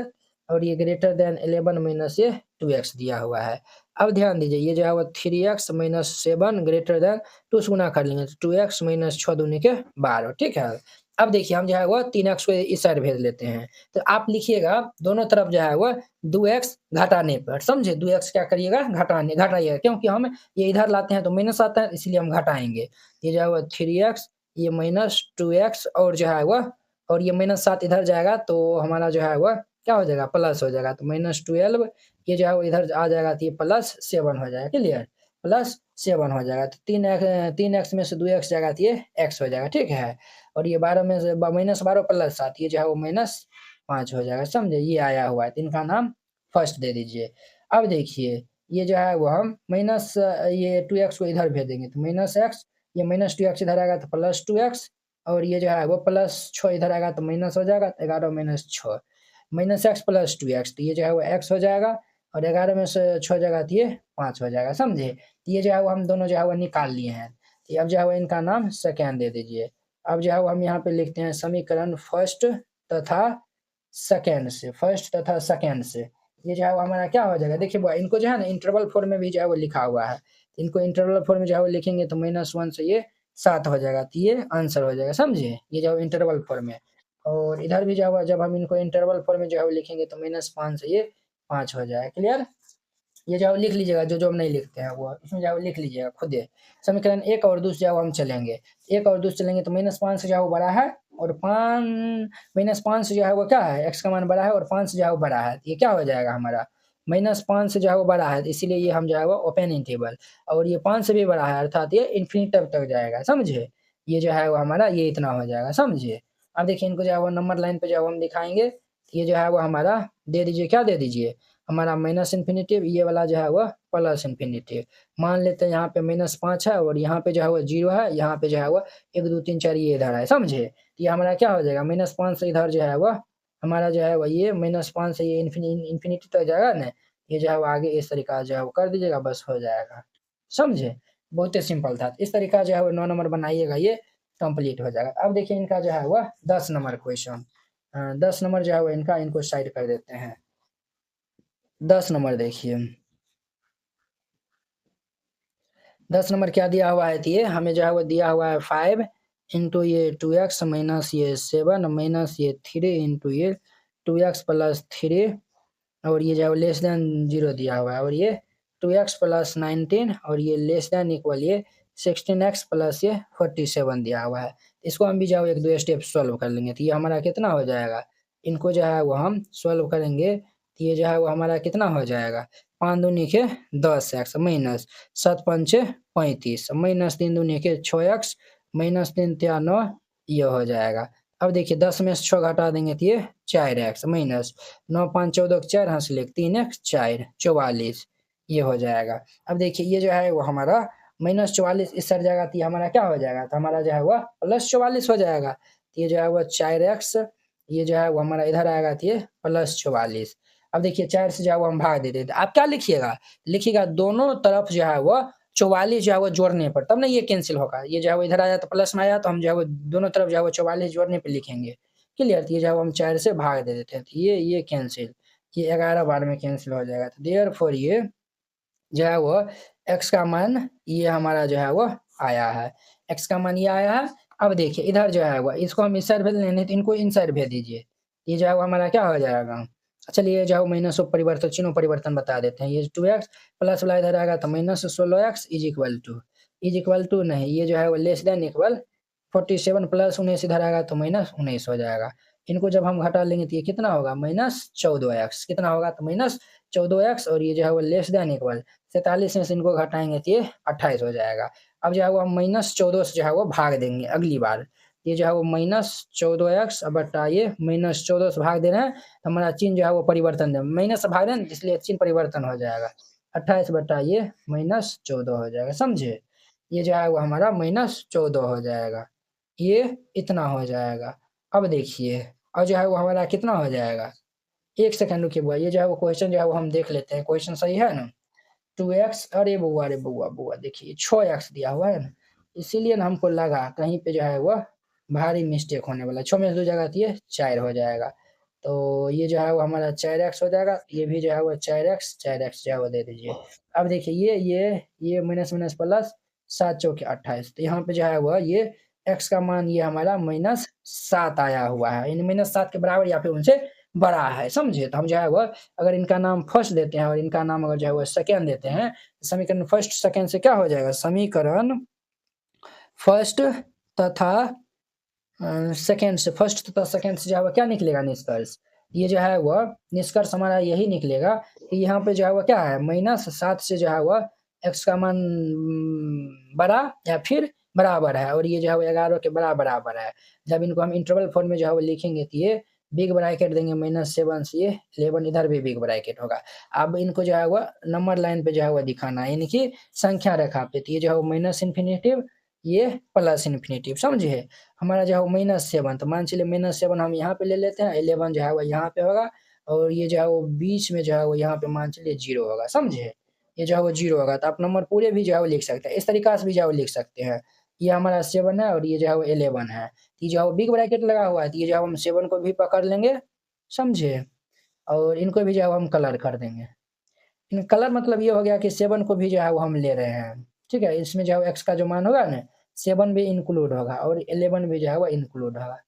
Speaker 1: और ये ग्रेटर देन 11 माइनस ये 2x दिया हुआ है। अब ध्यान दीजिए ये जो है वो 3x -7 ग्रेटर देन 2 से गुना कर लेंगे तो 2x -6 दूनी के 12, ठीक है। अब देखिए हम जो है वो 3x को इस साइड भेज लेते हैं। तो आप लिखिएगा दोनों तरफ जो है वो 2x घटाने पर, समझे। 2x क्या करिएगा घटाइएगा क्योंकि हम ये इधर लाते हैं तो माइनस आता है इसलिए हम घटाएंगे। ये जो है वो 3x ये -2x और जो है वो और ये -7 इधर जाएगा तो हमारा जो है वो क्या हो जाएगा प्लस हो जाएगा। तो -12 ये जो है वो इधर आ जाएगा तो ये +7 हो जाएगा, क्लियर। +7 हो जाएगा तो 3x में से 2x जाएगा तो ये x हो जाएगा, ठीक है। और ये 12 में से -12 +7 ये जो है वो -5 हो जाएगा, समझे। ये आया हुआ है तो इनका नाम फर्स्ट दे दीजिए। अब देखिए ये जो है वो हम माइनस ये 2x को इधर भेजेंगे तो -x ये -2x इधर आएगा तो +2x और ये जो है वो +6 इधर आएगा तो माइनस हो जाएगा तो 11 -6 -x +2x तो ये जो है वो x हो जाएगा और 11 में से 6 जाएगा तो ये 5 हो जाएगा, समझे। तो ये जो है वो हम दोनों जो है वो निकाल लिए हैं। तो अब जो है वो इनका नाम सेकेंड दे दीजिए। अब जो है वो हम यहाँ पे लिखते हैं समीकरण फर्स्ट तथा सेकेंड से, फर्स्ट तथा सेकेंड से। ये जो है वो हमारा क्या हो जाएगा देखिए इनको जो है ना इंटरवल फॉर्म में भी जो है वो लिखा हुआ है। इनको इंटरवल फॉर्म में जो है वो लिखेंगे तो -1 से ये 7 हो जाएगा तो ये आंसर हो जाएगा, समझे। ये जो इंटरवल फॉर्म में और इधर भी जो है जब हम इनको इंटरवल फॉर्म में जो है वो लिखेंगे तो -5 से ये 5 हो जाएगा, क्लियर। ये जो लिख लीजिएगा जो हम नहीं लिखते हैं वो इसमें जो लिख लीजिएगा खुद ही। समीकरण 1 और 2 से जो हम चलेंगे 1 और 2 से चलेंगे तो -5 से जो है वो बड़ा है और 5 से जो है वो क्या है x का मान बड़ा है और 5 से जो है वो बड़ा है। ये क्या हो जाएगा हमारा -5 से जो है वो बड़ा है इसीलिए ये हम जो है वो ओपन इंटरवल और ये 5 से भी बड़ा है अर्थात ये इन्फिनिटी तक जाएगा, समझे। ये जो है वो हमारा ये इतना हो जाएगा, समझे। अब देखिए इनको जो है वो नंबर लाइन पे जो हम दिखाएंगे ये जो है वो हमारा दे दीजिए, क्या दे दीजिए हमारा -इन्फिनिटी ये वाला जो है वो +इन्फिनिटी। मान लेते हैं यहाँ पे -5 है और यहाँ पे जो है वो 0 है, यहाँ पे जो है वो 1 2 3 4 ये इधर है, समझे। तो ये हमारा क्या हो जाएगा -5 से इधर जो है वो हमारा जो है वो ये -5 से ये इन्फिनिटी तक जाएगा ना। ये जो है वो आगे इस तरीका जो है वो कर दीजिएगा बस हो जाएगा, समझे। बहुत ही सिंपल था। इस तरीका जो है वो 9 नंबर बनाइएगा ये कंप्लीट हो जाएगा। अब देखिए इनका जो है वो 10 नंबर क्वेश्चन 10 नंबर जो है वो इनका इनको साइड कर देते हैं। 10 नंबर देखिए 10 नंबर क्या दिया हुआ है तो ये हमें जो है वो दिया हुआ है 5 इंटू ये 2x माइनस ये 7 माइनस ये 3 इंटू ये 2x प्लस 3 और ये जो है लेस देन 0 दिया हुआ है और ये 2x प्लस 19 और ये लेस देन इक्वल ये 16x प्लस ये 47 दिया हुआ है। इसको हम भी जो है एक दो स्टेप सॉल्व कर लेंगे तो ये हमारा कितना हो जाएगा। इनको जो है वो हम सॉल्व करेंगे तो ये जो है वो हमारा कितना हो जाएगा 5 दूनी के 10x माइनस 7 पंचे 35 माइनस 3 दूनी के 6x माइनस 3 तिया 9 ये हो जाएगा। अब देखिए 10 में से 6 घटा देंगे तो ये 4x माइनस 9 5 14 4 हासिल 3x 4 44 ये हो जाएगा। अब देखिए ये जो है वो हमारा -44 इस साइड जाएगा तो ये हमारा क्या हो जाएगा तो हमारा जो है वो +44 हो जाएगा। तो ये जो है वो 4x ये जो है वो हमारा इधर आएगा तो ये +44। अब देखिए 4 से जो है वो हम भाग दे देते। आप क्या लिखिएगा दोनों तरफ जो है वो 44 जो है वो जोड़ने पर तब ना ये कैंसिल होगा। ये जो है वो इधर आया तो प्लस में आया तो हम जो है वो दोनों तरफ जो है वो 44 जोड़ने पे लिखेंगे, क्लियर। तो ये जो है वो हम 4 से भाग दे देते हैं तो ये कैंसिल ये 11 बार में कैंसिल हो जाएगा। तो देयरफॉर ये जो है वो x का मान ये हमारा जो है वो आया है। x का मान ये आया है। अब देखिए इधर जो है वो इसको हम इस साइड भेज लेंगे तो इनको इन साइड भेज दीजिए। ये जो है वो हमारा क्या हो जाएगा? चलिए जो है माइनस ऑफ परिवर्तन चिन्हों परिवर्तन बता देते हैं। ये 2x प्लस वाला इधर आएगा तो -16x इज इक्वल टू नहीं, ये जो है वो लेस देन इक्वल 47 प्लस 19 इधर आएगा तो -19 हो जाएगा। इनको जब हम घटा लेंगे तो ये कितना होगा? -14x कितना होगा? तो -14x और ये जो है वो लेस देन इक्वल 47 में से इनको घटाएँगे तो ये 28 हो जाएगा। अब जो है वो हम -14 से जो है वो भाग देंगे अगली बार। ये जो है वो -14x बटा ये -14 से भाग दे रहे हैं, तो हमारा चिन्ह जो है वो परिवर्तन दे माइनस से भाग रहे हैं इसलिए चिन्ह परिवर्तन हो जाएगा। 28 बटा ये -14 हो जाएगा, समझे? ये जो है वो हमारा -14 हो जाएगा। ये इतना हो जाएगा। अब देखिए और जो है वो हमारा कितना हो जाएगा? 1 सेकंड रुकिए बुआ, ये जो है वो क्वेश्चन जो है वो हम देख लेते हैं, क्वेश्चन सही है ना? 2x अरे बउआ देखिए 6x दिया हुआ है ना, इसीलिए ना हमको लगा कहीं पे जो है वो भारी मिस्टेक होने वाला है। 6 में से 2 जाएगा तो ये 4 हो जाएगा। तो ये जो है वो हमारा 4x हो जाएगा, ये भी जो है वो 4x जो है वो दे दीजिए। अब देखिए ये माइनस प्लस 7 चौके 28, तो यहाँ पे जो है वो ये x का मान ये हमारा -7 आया हुआ है, यानी -7 के बराबर या फिर उनसे बड़ा है, समझे? तो हम जो है वो अगर इनका नाम फर्स्ट देते हैं और इनका नाम अगर जो है वो सेकंड देते हैं, समीकरण फर्स्ट सेकंड से क्या हो जाएगा? समीकरण फर्स्ट तथा सेकंड से फर्स्ट तथा सेकंड से जो है वो क्या निकलेगा निष्कर्ष? ये जो है वो निष्कर्ष हमारा यही निकलेगा कि यहाँ पे जो है वो क्या है? -7 से जो है वो x का मान बड़ा या फिर बराबर है और ये जो है वो 11 के बराबर है। जब इनको हम इंटरवल फॉर्म में जो है वो लिखेंगे तो ये बिग ब्रैकेट देंगे -7 से ये 11 इधर भी बिग ब्रैकेट होगा। अब इनको जो है वो नंबर लाइन पे जो है वो दिखाना है, यानी कि संख्या रेखा पे। तो ये जो है वो माइनस इन्फिनिटिव, ये प्लस इन्फिनिटिव, समझे? हमारा जो है वो -7, तो मान चलिए -7 हम यहाँ पे ले लेते हैं, 11 जो है वो यहाँ पे होगा और ये जो है वो बीच में जो है वो यहाँ पे मान चलिए 0 होगा, समझे? ये जो है वो 0 होगा, तो आप नंबर पूरे भी जो है वो लिख सकते हैं। इस तरीका से भी जो है वो लिख सकते हैं। ये हमारा 7 है और ये जो है वो 11 है। ये जो है वो बिग ब्रैकेट लगा हुआ है, तो ये जो है हम 7 को भी पकड़ लेंगे, समझे? और इनको भी जो है हम कलर कर देंगे। इन कलर मतलब ये हो गया कि 7 को भी जो है वो हम ले रहे हैं, ठीक है? इसमें जो है x का जो मान होगा ना 7 भी इंक्लूड होगा और 11 भी जो है वो इंक्लूड होगा,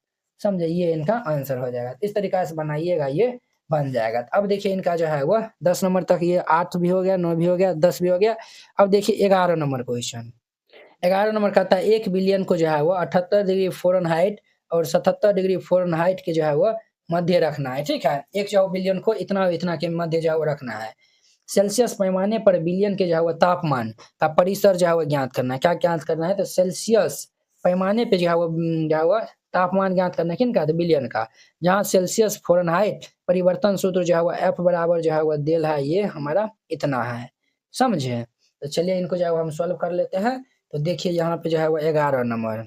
Speaker 1: समझे? ये इनका आंसर हो जाएगा। इस तरीका से बनाइएगा, ये बन जाएगा। अब देखिए इनका जो है वो 10 नंबर तक ये 8 भी हो गया, 9 भी हो गया, 10 भी हो गया। अब देखिए 11 नंबर क्वेश्चन। 11 नंबर कहता है 1 बिलियन को जो है वो 78 डिग्री फ़ारेनहाइट और 77 डिग्री फ़ारेनहाइट के जो है वो मध्य रखना है, ठीक है? एक जो बिलियन को इतना और इतना के मध्य जो है वो रखना है। सेल्सियस पैमाने पर बिलियन के जो है वो तापमान का परिसर जो है वो ज्ञात करना है। क्या ज्ञात करना है? तो सेल्सियस पैमाने पे जो है वो तापमान ज्ञात करना है, किनका? तो बिलियन का। जहाँ सेल्सियस फ़ारेनहाइट परिवर्तन सूत्र जो है वो F बराबर जो है वो देल है ये हमारा इतना है, समझे? तो चलिए इनको जो है वो हम सॉल्व कर लेते हैं। तो देखिए यहाँ पे जो है वो 11 नंबर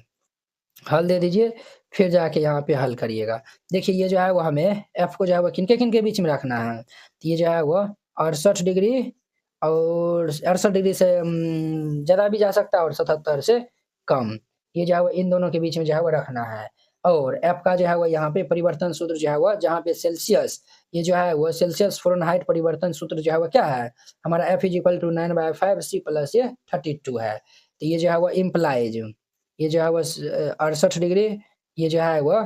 Speaker 1: हल दे दीजिए, फिर जाके यहाँ पे हल करिएगा। देखिए ये जो है वो हमें F को जो है वो किनके बीच में रखना है? तो ये जो है वो 68 डिग्री और 68 डिग्री से ज़्यादा भी जा सकता है और 77 से कम। ये जो है वो इन दोनों के बीच में जो है वो रखना है। और F का जो है वो यहाँ पे परिवर्तन सूत्र जो है वो जहाँ पे सेल्सियस, ये जो है वो सेल्सियस फ़ारेनहाइट परिवर्तन सूत्र जो है वो क्या है? हमारा F = 9/5 C प्लस ये 32 है। तो ये जो है वो इम्प्लाइज, ये जो है वो 68 डिग्री, ये जो है वो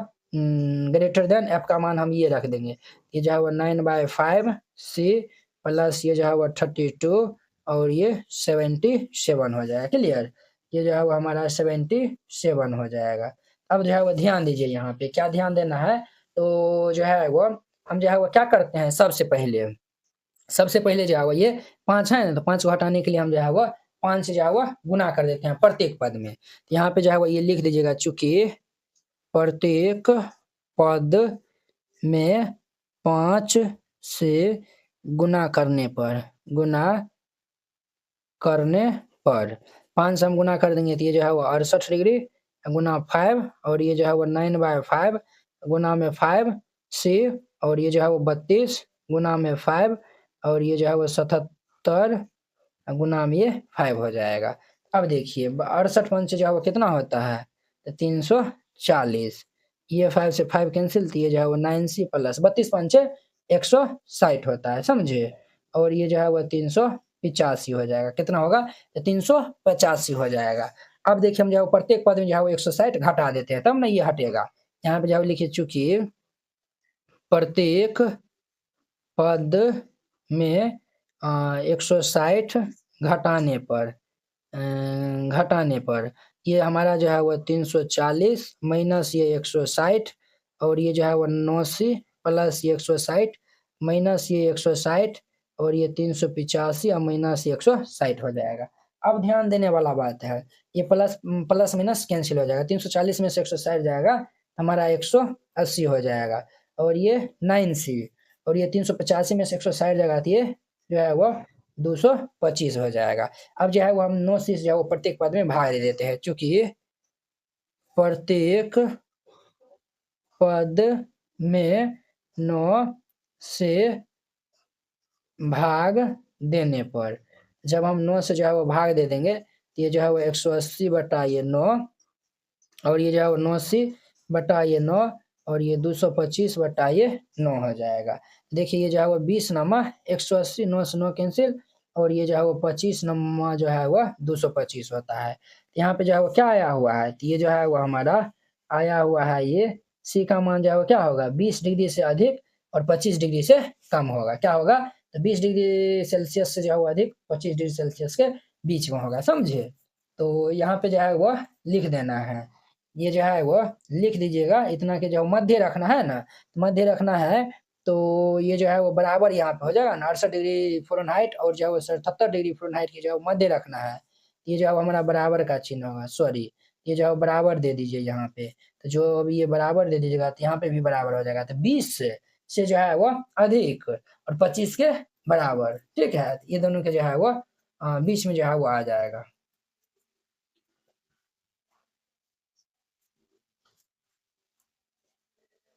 Speaker 1: ग्रेटर देन F का मान हम ये रख देंगे। ये जो है वो 9/5 C प्लस ये जो है वो 32 और ये 77 हो जाएगा, क्लियर? ये जो है वो हमारा 77 हो जाएगा। अब जो है वो ध्यान दीजिए यहाँ पे, क्या ध्यान देना है? तो जो है वो हम जो है वो क्या करते हैं सबसे पहले जो है वो ये 5 है ना, तो 5 को हटाने के लिए हम जो है वो 5 से जो है वो गुना कर देते हैं प्रत्येक पद में। तो यहाँ पे जो है वो ये लिख दीजिएगा, चूँकि प्रत्येक पद में 5 से गुना करने पर 5 से हम गुना कर देंगे तो ये जो है वो 68 डिग्री गुना 5 और ये जो है वो 9/5 गुना में 5 C और ये जो है वो 32 गुना में 5 और ये जो है वो 77 गुना में ये 5 हो जाएगा। अब देखिए 68 पंचे जो है वो कितना होता है? तो 340। ये 5 से 5 कैंसिल, तो ये जो है वो 9C प्लस 32 पंचे 160 होता है, समझे? और ये जो है वो 385 हो जाएगा। कितना होगा? तो 385 हो जाएगा। अब देखिए हम जो है प्रत्येक पद में जो है वो 160 घटा देते हैं, तब ना ये हटेगा। यहाँ पे जो है लिखिए, चूंकि प्रत्येक पद में 160 घटाने पर ये हमारा जो है वो 340 माइनस ये 160 और ये जो है वो 89 प्लस ये 160 माइनस ये 160 और ये 385 और माइनस ये 160 हो जाएगा। अब ध्यान देने वाला बात है, ये प्लस प्लस माइनस कैंसिल हो जाएगा, 340 में से 160 जाएगा, हमारा 180 हो जाएगा और ये 9C और ये 385 में से 160 जाएगा तो ये जो है वो 225 हो जाएगा। अब जो है वो हम 9 से जो है वो प्रत्येक पद में भाग दे देते हैं, चूंकि प्रत्येक पद में 9 से भाग देने पर, जब हम 9 से जो है वो भाग दे देंगे तो ये जो है वो 180 बटा ये 9 और ये जो है वो 89 बटा ये 9 और ये 225 बटा ये 9 हो जाएगा। देखिए ये जो है वो 20 नमा 180, 9 से 9 कैंसिल और ये जो है वो 25 नमा जो है वह 225 होता है। यहाँ पे जो है वो क्या आया हुआ है, तो ये जो है वो हमारा आया हुआ है, ये सी का मान जो है वो क्या होगा, 20 डिग्री से अधिक और 25 डिग्री से कम होगा। क्या होगा, तो 20 डिग्री सेल्सियस से जो है वो अधिक 25 डिग्री सेल्सियस के बीच में होगा, समझे। तो यहाँ पे जो है वो लिख देना है, ये जो है वो लिख दीजिएगा, इतना के जो मध्य रखना है ना, मध्य रखना है तो ये जो है वो बराबर यहाँ पे हो जाएगा ना, 68 डिग्री फ़ारेनहाइट और जो है वो 77 डिग्री फ़ारेनहाइट की जो है मध्य रखना है। ये जो है हमारा बराबर का चिन्ह होगा, सॉरी ये जो है बराबर दे दीजिए यहाँ पे, तो जो अभी ये बराबर दे दीजिएगा तो यहाँ पे भी बराबर हो जाएगा, तो 20 से जो है वो अधिक और 25 के बराबर, ठीक है, ये दोनों के जो है वो बीच में जो है वो आ जाएगा।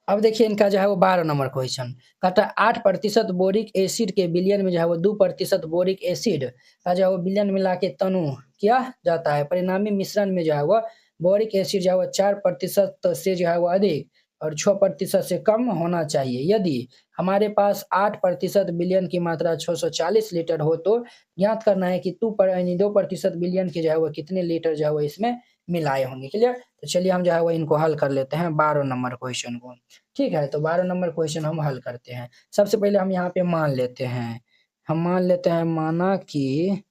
Speaker 1: अब देखिए इनका जो है वो 12 नंबर क्वेश्चन कहता है 8% बोरिक एसिड के विलयन में जो है वो 2% बोरिक एसिड का जो है वो विलयन मिला के तनु किया जाता है, परिणामी मिश्रण में जो है वो बोरिक एसिड जो है वो 4% से जो है वो अधिक और 6% से कम होना चाहिए। यदि हमारे पास 8% विलयन की मात्रा 640 लीटर हो तो ज्ञात करना है कि 2% विलयन के जो है वो कितने लीटर जो है वो इसमें मिलाए होंगे। क्लियर, तो चलिए हम जो है वो इनको हल कर लेते हैं 12 नंबर क्वेश्चन को। ठीक है, तो 12 नंबर क्वेश्चन हम हल करते हैं। सबसे पहले हम यहाँ पे मान लेते हैं, हम मान लेते हैं, माना कि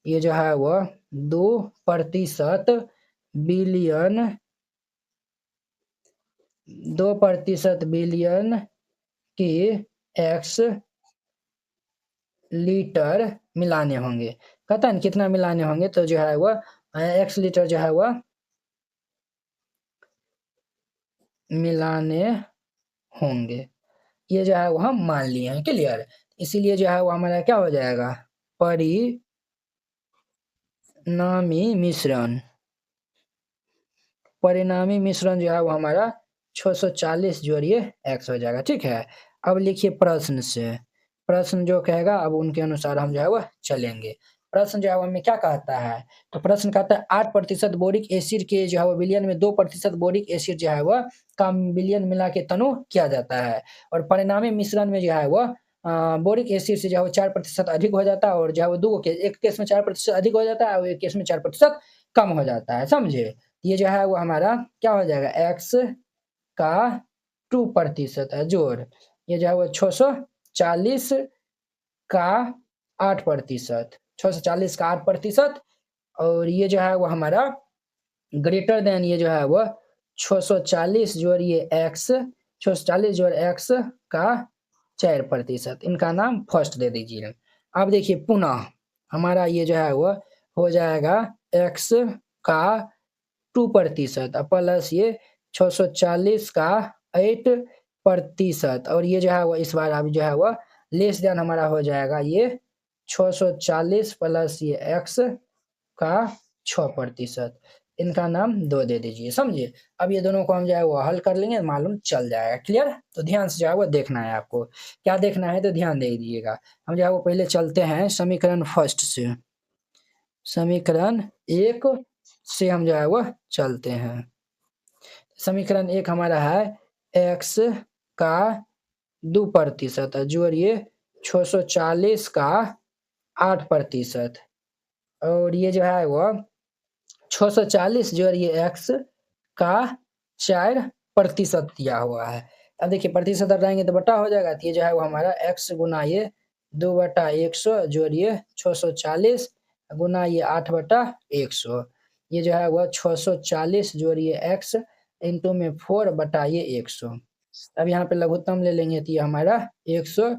Speaker 1: ये जो है वो 2% बिलियन 2% बिलियन की x लीटर मिलाने होंगे। कहता है ना कितना मिलाने होंगे, तो जो है वो x लीटर जो है वो मिलाने होंगे, ये जो है वो हम मान लिए हैं। क्लियर, इसीलिए जो है वो हमारा क्या हो जाएगा, परिणामी मिश्रण जो है वो हमारा 640 जोड़िए x हो जाएगा। ठीक है, अब लिखिए प्रश्न से, प्रश्न जो कहेगा अब उनके अनुसार हम जो है वो चलेंगे। प्रश्न जो है वो हमें क्या कहता है, तो प्रश्न कहता है 8% बोरिक एसिड के जो है वो विलयन में 2% बोरिक एसिड जो है वो का विलयन मिला के तनु किया जाता है और परिणामी मिश्रण में जो है वो बोरिक एसिड से जो है वो 4% अधिक हो जाता है और जो है वो दो के एक केस में 4% अधिक हो जाता है और एक केस में 4% कम हो जाता है, समझे। ये जो है वो हमारा क्या हो जाएगा, x का 2% है जोड़, ये जो है वो 640 का 8%, 640 का 8% और ये जो है वो हमारा ग्रेटर देन ये जो है वो 640 जोड़ ये x, 640 जोड़ x का 4%, इनका नाम फर्स्ट दे दीजिए। अब देखिए पुनः हमारा ये जो है वो हो जाएगा x का 2% प्लस ये 640 का 8% और ये जो है वो इस बार अभी जो है वो लेस देन हमारा हो जाएगा ये 640 प्लस ये x का 6%, इनका नाम 2 दे दीजिए, समझिए। अब ये दोनों को हम जो है वो हल कर लेंगे, मालूम चल जाएगा। क्लियर, तो ध्यान से जो है वो देखना है, आपको क्या देखना है तो ध्यान दे दीजिएगा। हम जो है वो पहले चलते हैं समीकरण फर्स्ट से, समीकरण 1 से हम जो है वो चलते हैं। समीकरण 1 हमारा है x का 2% जोड़िए 640 का 8% और ये जो है वो 640 जोड़िए x का 4% दिया हुआ है। अब देखिए प्रतिशत हटाएंगे तो बटा हो जाएगा, तो ये जो है वो हमारा x गुना ये 2/100 जोड़िए 640 गुना ये 8/100, ये जो है वह 640 जोड़िए x इंटू में 4 बटा ये 100। अब यहाँ पे लघुत्तम ले लेंगे तो ये हमारा 100,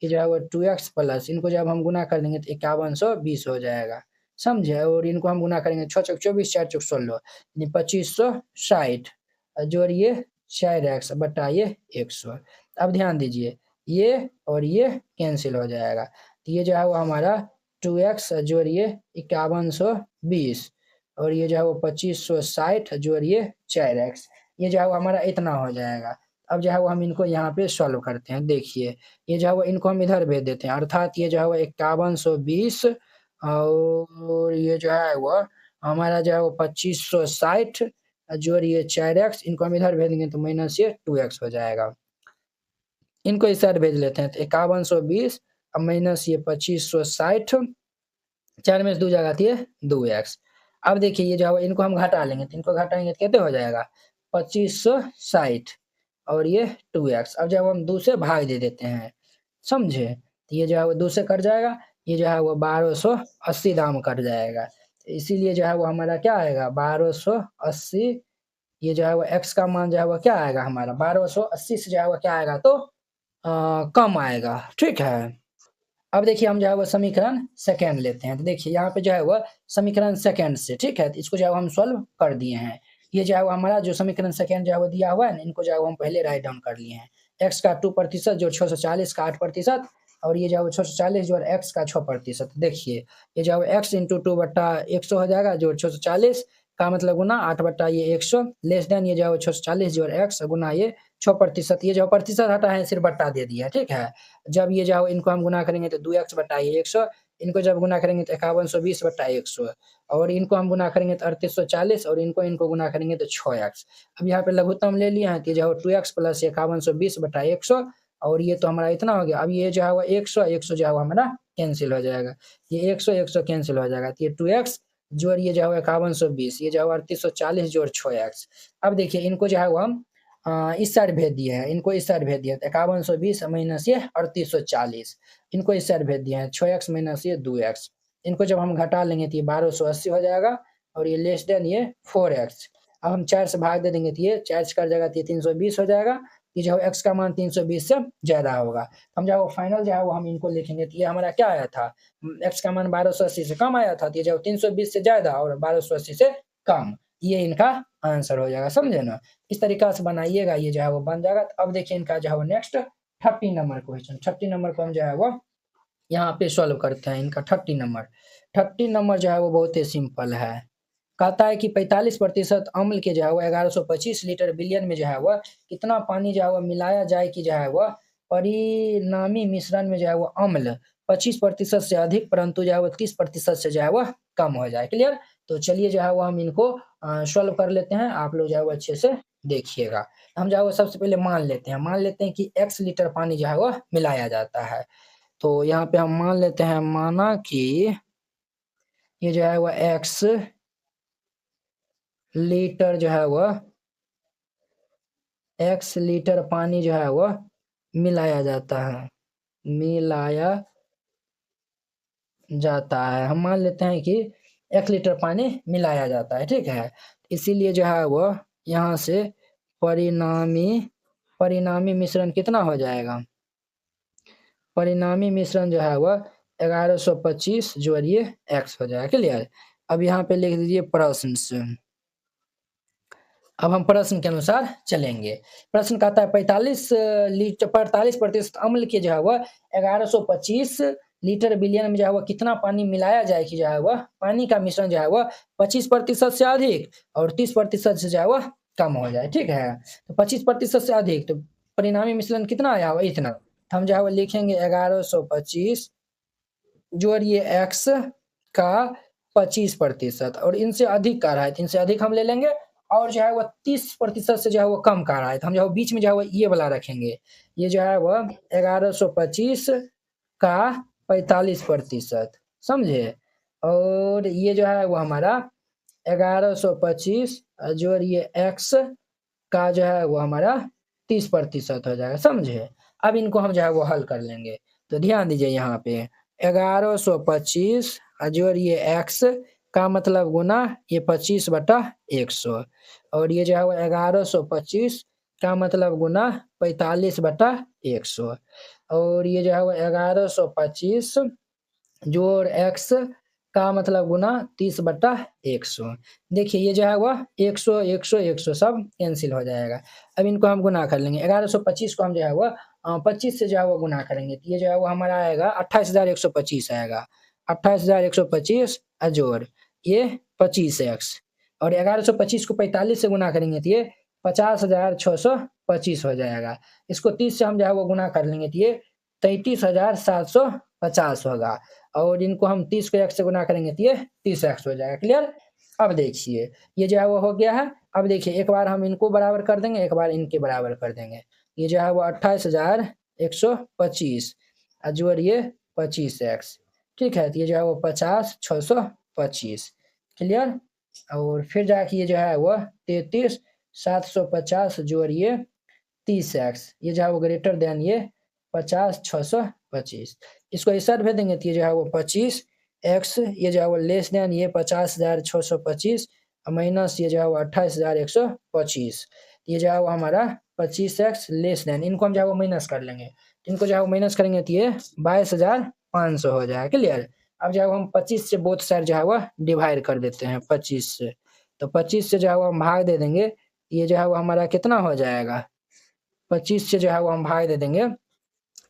Speaker 1: ये जो है वो 2x प्लस इनको जब हम गुना कर देंगे तो 5120 हो जाएगा, समझे। और इनको हम गुना करेंगे 6 चौक 24 4 चौक 16 यानी 2560 जोड़िए 4x बटा ये 100। अब ध्यान दीजिए ये और ये कैंसिल हो जाएगा, तो ये जो है वो हमारा 2x जोड़िए 5120 और ये जो है वो 2560 जोड़िए 4x, ये जो है वो हमारा इतना हो जाएगा। अब जो है वो हम इनको यहाँ पे सॉल्व करते हैं। देखिए ये जो है वो इनको हम इधर भेज देते हैं, अर्थात ये जो है वो 5120 और ये जो है वो हमारा जो है वो 2560 जोड़िए 4x, इनको हम इधर भेज देंगे तो माइनस ये 2x हो जाएगा। इनको इस साइड भेज लेते हैं तो 5120 अब माइनस ये 2560, 4 में से 2 जाएगा तो ये 2x। अब देखिए ये जो है इनको हम घटा लेंगे, तो इनको घटाएंगे तो कितने हो जाएगा 2560 और ये 2x। अब जब हम 2 से भाग दे देते हैं, समझे, तो ये जो है वो 2 से कट जाएगा, ये जो है वो 1280 दाम कट जाएगा, इसीलिए जो है वो हमारा क्या आएगा 1280। ये जो है वो x का मान जो है वो क्या आएगा हमारा 1280 से जो है वो क्या आएगा तो कम आएगा, ठीक है। अब देखिए हम जो है वो समीकरण सेकंड लेते हैं, तो देखिए यहाँ पे जो है वो समीकरण सेकंड से, ठीक है, तो इसको जो है हम सॉल्व कर दिए हैं। ये जो है वो हमारा जो समीकरण सेकंड जो है वो दिया हुआ है ना, इनको जो है वो हम पहले राइट डाउन कर लिए हैं। x का 2% जो 640 का 8% और ये जो है वो 640 जो x का 6%। देखिए ये जो है x इंटू 2/100 हो जाएगा जो 640 का मतलब गुना 8 ये 100 लेस देन ये जो है 640 जो x गुना ये 6%, ये जो प्रतिशत हटा है सिर्फ बट्टा दे दिया, ठीक है। जब ये जो इनको हम गुना करेंगे तो 2x बटा ये 100, इनको जब गुना करेंगे तो 5120 बटा 100 और इनको हम गुना करेंगे तो 3840 और इनको गुना करेंगे तो 6x। अब यहाँ पे लघुत्तम ले लिया है तो जो 2x प्लस 5120 बटा 100 और ये तो हमारा इतना हो गया। अब ये जो है वो 100 जो है वो हमारा कैंसिल हो जाएगा, ये 100 कैंसिल हो जाएगा, तो ये 2x जोड़ ये जो है 5120 ये जो है 3840 जोड़ 6x। अब देखिए इनको जो है वो हम इस साइड भेज दिए हैं, इनको इस साइड भेज दिया तो 5120 माइनस ये 3840 इनको इस साइड भेज दिए हैं 6x माइनस ये 2x, इनको जब हम घटा लेंगे तो ये 1280 हो जाएगा और ये लेस देन ये 4x। अब हम 4 से भाग दे देंगे तो ये 4 से कट जाएगा तो ये 320 हो जाएगा, ये जो x का मान 320 से ज़्यादा होगा। हम जो फाइनल जो है वो हम इनको लिखेंगे तो ये हमारा क्या आया था x का मान 1280 से कम आया था, तो ये जो 320 से ज़्यादा और 1280 से कम, ये इनका आंसर हो जाएगा, समझे ना। इस तरीका से बनाइएगा, ये जो है वो बन जाएगा। तो अब देखिए इनका जो है वो नेक्स्ट 30 नंबर क्वेश्चन, 30 नंबर को हम जो है वो यहाँ पे सॉल्व करते हैं। इनका 30 नंबर जो है वो बहुत ही सिंपल है। कहता है कि 45% अम्ल के जो है वो 1125 लीटर बिलियन में जो है वह कितना पानी जो है वो मिलाया जाए कि जो है वह परिणामी मिश्रण में जो है वो अम्ल 25% से अधिक परंतु जो है वो 30% से जो है वह कम हो जाए। क्लियर। तो चलिए जो है वो हम इनको सॉल्व कर लेते हैं, आप लोग जो है वो अच्छे से देखिएगा। हम जो है वो सबसे पहले मान लेते हैं कि x लीटर पानी जो है वो मिलाया जाता है। तो यहाँ पे हम मान लेते हैं, माना कि ये जो है वो x लीटर जो है वह x लीटर पानी जो है वह मिलाया जाता है, हम मान लेते हैं कि 1 लीटर पानी मिलाया जाता है, ठीक है। इसीलिए जो है वह यहाँ से परिणामी मिश्रण कितना हो जाएगा, परिणामी मिश्रण जो है वह 1125 जोड़िए x हो जाएगा। क्लियर। अब यहाँ पे लिख दीजिए प्रश्न से। अब हम प्रश्न के अनुसार चलेंगे। प्रश्न कहता है 45% अम्ल के जो है वह 1125 लीटर बिलियन में जो है वह कितना पानी मिलाया जाए कि जो है वह पानी का मिश्रण जो है वह 25% से अधिक और 30% से जो है वह कम हो जाए, ठीक है। तो 25% से अधिक तो परिणामी मिश्रण कितना आया हुआ इतना, तो हम जो है वो लिखेंगे 1125 जोड़िए x का 25% और इनसे अधिक का रहा है तो इनसे अधिक हम ले लेंगे और जो है वो 30% से जो है वो कम का रहा है तो हम जो है बीच में जो है वो ये वाला रखेंगे। ये जो है वो 1125 का 45%, समझे। और ये जो है वो हमारा 1125 जोड़ ये x का जो है वो हमारा 30% हो जाएगा, समझे। अब इनको हम जो है वो हल कर लेंगे, तो ध्यान दीजिए यहाँ पे 1125 जोड़ ये x का मतलब गुना ये 25/100 और ये जो है वो 1125 का मतलब गुना 45/100 और ये जो है वो 1125 जोड़ x का मतलब गुना 30/100। देखिए ये जो है वह 100 100 100 सब कैंसिल हो जाएगा। अब इनको हम गुना कर लेंगे, 1125 को हम जो है वह 25 से जो है वो गुना करेंगे, तो ये जो है वो हमारा आएगा 28,125 आएगा। 28,125 जोड़ ये 25x और 1125 को 45 से गुना करेंगे तो ये 50,625 हो जाएगा। इसको 30 से हम जो है वो गुना कर लेंगे तो ये 33,750 होगा और इनको हम 30 को 1 से गुना करेंगे तो ये 30x हो जाएगा। क्लियर। अब देखिए ये जो है वो हो गया है। अब देखिए एक बार हम इनको बराबर कर देंगे, एक बार इनके बराबर कर देंगे। ये जो है वो 28,125 जोड़ ये 25x, ठीक है। तो ये जो है वो 50,625। क्लियर। और फिर जाके ये जो है वो 33,750 जोड़ ये 30x, ये जो है वो ग्रेटर देन ये 50,625। इसको इस साइड भेज देंगे तो ये जो है वो 25x, ये जो है वो लेस देन ये 50,625 माइनस ये जो है वो 28,125। ये जो है वो हमारा 25x लेस देन, इनको हम जो है वो माइनस कर लेंगे, इनको जो है वो माइनस करेंगे तो ये 22,500 हो जाएगा। क्लियर। अब जो है हम 25 से बोथ साइड जो है वो डिवाइड कर देते हैं 25 से, तो 25 से जो है वो हम भाग दे देंगे, ये जो है वो हमारा कितना हो जाएगा, 25 से जो है वो हम भाग दे देंगे,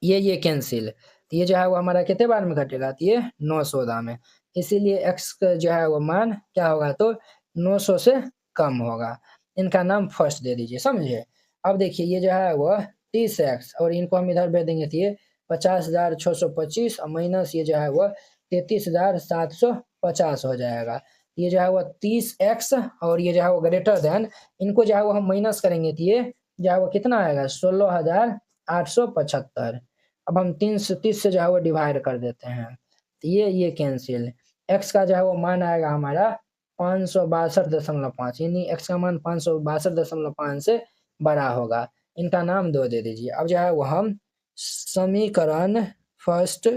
Speaker 1: ये कैंसिल, ये जो है वो हमारा कितने बार में घटेगा, तो ये 900 में, इसीलिए x का जो है वो मान क्या होगा, तो 900 से कम होगा। इनका नाम फर्स्ट दे दीजिए, समझे। अब देखिए ये जो है वो 30x और इनको हम इधर भेज देंगे तो ये 50,625 और माइनस ये जो है वो 33,750 हो जाएगा। ये जो है वो 30x और ये जो है वो ग्रेटर देन, इनको जो है वो हम माइनस करेंगे तो ये जो है वो कितना आएगा, 16,875। अब हम 30 से जो है वो डिवाइड कर देते हैं, तो ये कैंसिल, x का जो है वो मान आएगा हमारा 562.5, यानी x का मान 562.5 से बड़ा होगा। इनका नाम 2 दे दीजिए। अब जो है वो हम समीकरण फर्स्ट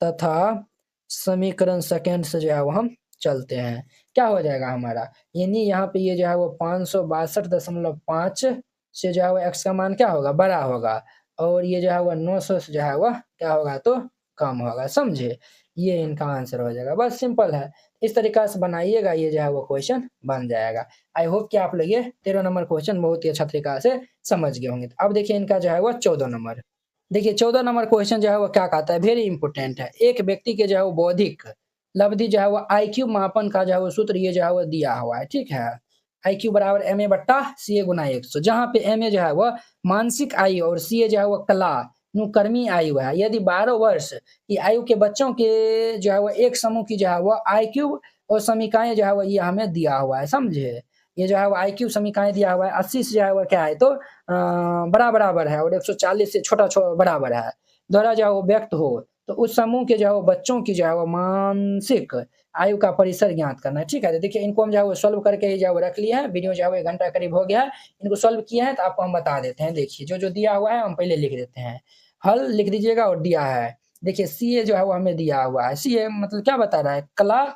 Speaker 1: तथा समीकरण सेकंड से जो है वो हम चलते हैं, क्या हो जाएगा हमारा, यानी यहाँ पे ये जो है वो 562.5 से जो है वो x का मान क्या होगा, बड़ा होगा और ये जो है वो 900 से जो है वो क्या होगा, तो कम होगा, समझे। ये इनका आंसर हो जाएगा, बस सिंपल है। इस तरीका से बनाइएगा, ये जो है वो क्वेश्चन बन जाएगा। आई होप कि आप लोग ये 13 नंबर क्वेश्चन बहुत ही अच्छा तरीका से समझ गए होंगे। अब देखिए इनका जो है वो 14 नंबर, देखिए 14 नंबर क्वेश्चन जो है वो क्या कहता है, वेरी इंपॉर्टेंट है। एक व्यक्ति के जो है वो बौद्धिक लब्धि जो है वो IQ मापन का जो है वो सूत्र ये जो है वो दिया हुआ है, ठीक है। IQ बराबर MA/CA गुना 100, जहाँ पे MA जो है वो मानसिक आयु और CA जो है वो कला नुकर्मी आयु है। यदि 12 वर्ष की आयु के बच्चों के जो है वो एक समूह की जो है वो IQ और समीकरण जो है वो ये हमें दिया हुआ है, समझे। ये जो है वो IQ समीकरण दिया हुआ है, 80 से जो है वो क्या है, तो बड़ा बराबर है और 140 से छोटा बराबर है, द्वारा जो है वो व्यक्त हो, तो उस समूह के जो है वो बच्चों की जो है वो मानसिक आयु का परिसर ज्ञात करना है, ठीक है। तो देखिए इनको हम जो है वो सॉल्व करके ही जो है वो रख लिए हैं, वीडियो जो है वो 1 घंटा करीब हो गया है, इनको सॉल्व किया है तो आपको हम बता देते हैं। देखिए जो दिया हुआ है हम पहले लिख देते हैं, हल लिख दीजिएगा और दिया है। देखिए CA जो है वो हमें दिया हुआ है, CA मतलब क्या बता रहा है, कला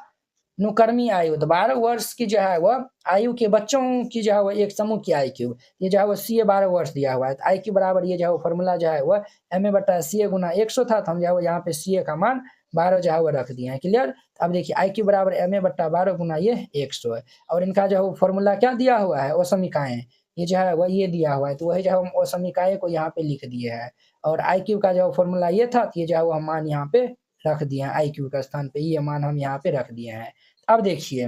Speaker 1: नुकर्मी आयु, तो 12 वर्ष की जो है वो आयु के बच्चों की जो है वो एक समूह की IQ, ये जो है वो CA 12 वर्ष दिया हुआ है, तो IQ बराबर ये जो है वो फॉर्मूला जो है वो MA/CA गुना 100 था, तो हम जो है वो यहाँ पे CA का मान 12 जो है वो रख दिए हैं। क्लियर। अब देखिए IQ बराबर MA/12 गुना ये 100 है और इनका जो है वो फॉर्मूला क्या दिया हुआ है, ओसमीकाएँ, ये जो है वो ये दिया हुआ है, तो वही जो है हम ओसमीकाएँ को यहाँ पे लिख दिए हैं और IQ का जो फॉर्मूला ये था, तो ये जो है वो हम मान यहाँ पे रख दिए हैं, IQ का स्थान पे ये मान हम यहाँ पे रख दिए हैं। अब देखिए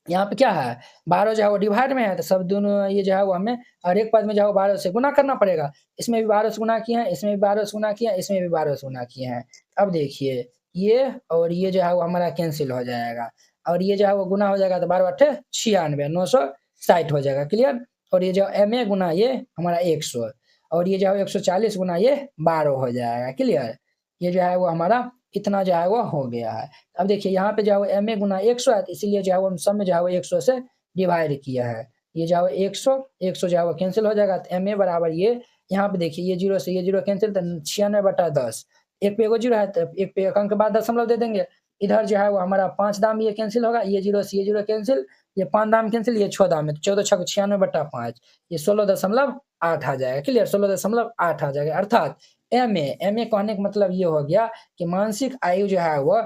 Speaker 1: यहाँ पे क्या है, 12 जो है वो डिवाइड में है, तो सब दोनों ये जो है वो हमें हर एक पद में जो है वो 12 से गुना करना पड़ेगा। इसमें भी 12 से गुना किए हैं, इसमें भी 12 से गुना किए हैं, इसमें भी 12 से गुना किए हैं। अब देखिए ये और ये जो है वो हमारा कैंसिल हो जाएगा और ये जो है वो गुना हो जाएगा, तो 12 8 96, 960 हो जाएगा। क्लियर। और ये जो MA गुना ये हमारा 100 और ये जो है 140 गुना ये 12 हो जाएगा। क्लियर। ये जो है वो हमारा इतना जो है वो हो गया है। अब देखिए यहाँ पे जो है वो MA गुना 100 है, तो इसीलिए जो है वो हम सब में जो है वो 100 से डिवाइड किया है। ये जो है वो 100 जो है वो कैंसिल हो जाएगा, तो MA बराबर ये, यहाँ पे देखिए ये 0 से ये 0 कैंसिल, तो 96/10। एक पे एगो 0 है, तो एक पे एक अंक के बाद दशमलव दे देंगे। इधर जो है वो हमारा 5 दाम ये कैंसिल होगा, ये 0 से ये 0 कैंसिल, ये 5 दाम कैंसिल, ये 6 दाम है, तो 14 छक 96/5, ये 16.8 आ जाएगा। क्लियर, 16.8 आ जाएगा। अर्थात MA कहने का मतलब ये हो गया कि मानसिक आयु जो है वो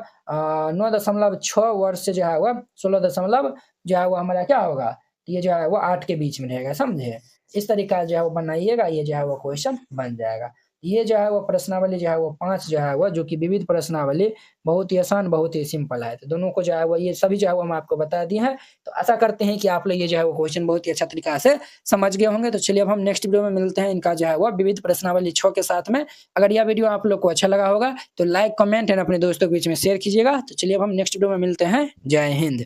Speaker 1: 9.6 वर्ष से जो है वो 16 दशमलव जो है वो हमारा क्या होगा, तो ये जो है वो 8 के बीच में रहेगा, समझे। इस तरीका जो है वो बनाइएगा, ये जो है वो क्वेश्चन बन जाएगा। ये जो है वो प्रश्नावली जो है वो 5 जो है वो, जो कि विविध प्रश्नावली, बहुत ही आसान, बहुत ही सिंपल है। तो दोनों को जो है वो ये सभी जो है वो हम आपको बता दिए हैं। तो आशा करते हैं कि आप लोग ये जो है वो क्वेश्चन बहुत ही अच्छा तरीका से समझ गए होंगे। तो चलिए अब हम नेक्स्ट वीडियो में मिलते हैं इनका जो है वो विविध प्रश्नावली 6 के साथ में। अगर यह वीडियो आप लोग को अच्छा लगा होगा तो लाइक, कमेंट एंड अपने दोस्तों के बीच में शेयर कीजिएगा। तो चलिए अब हम नेक्स्ट वीडियो में मिलते हैं। जय हिंद।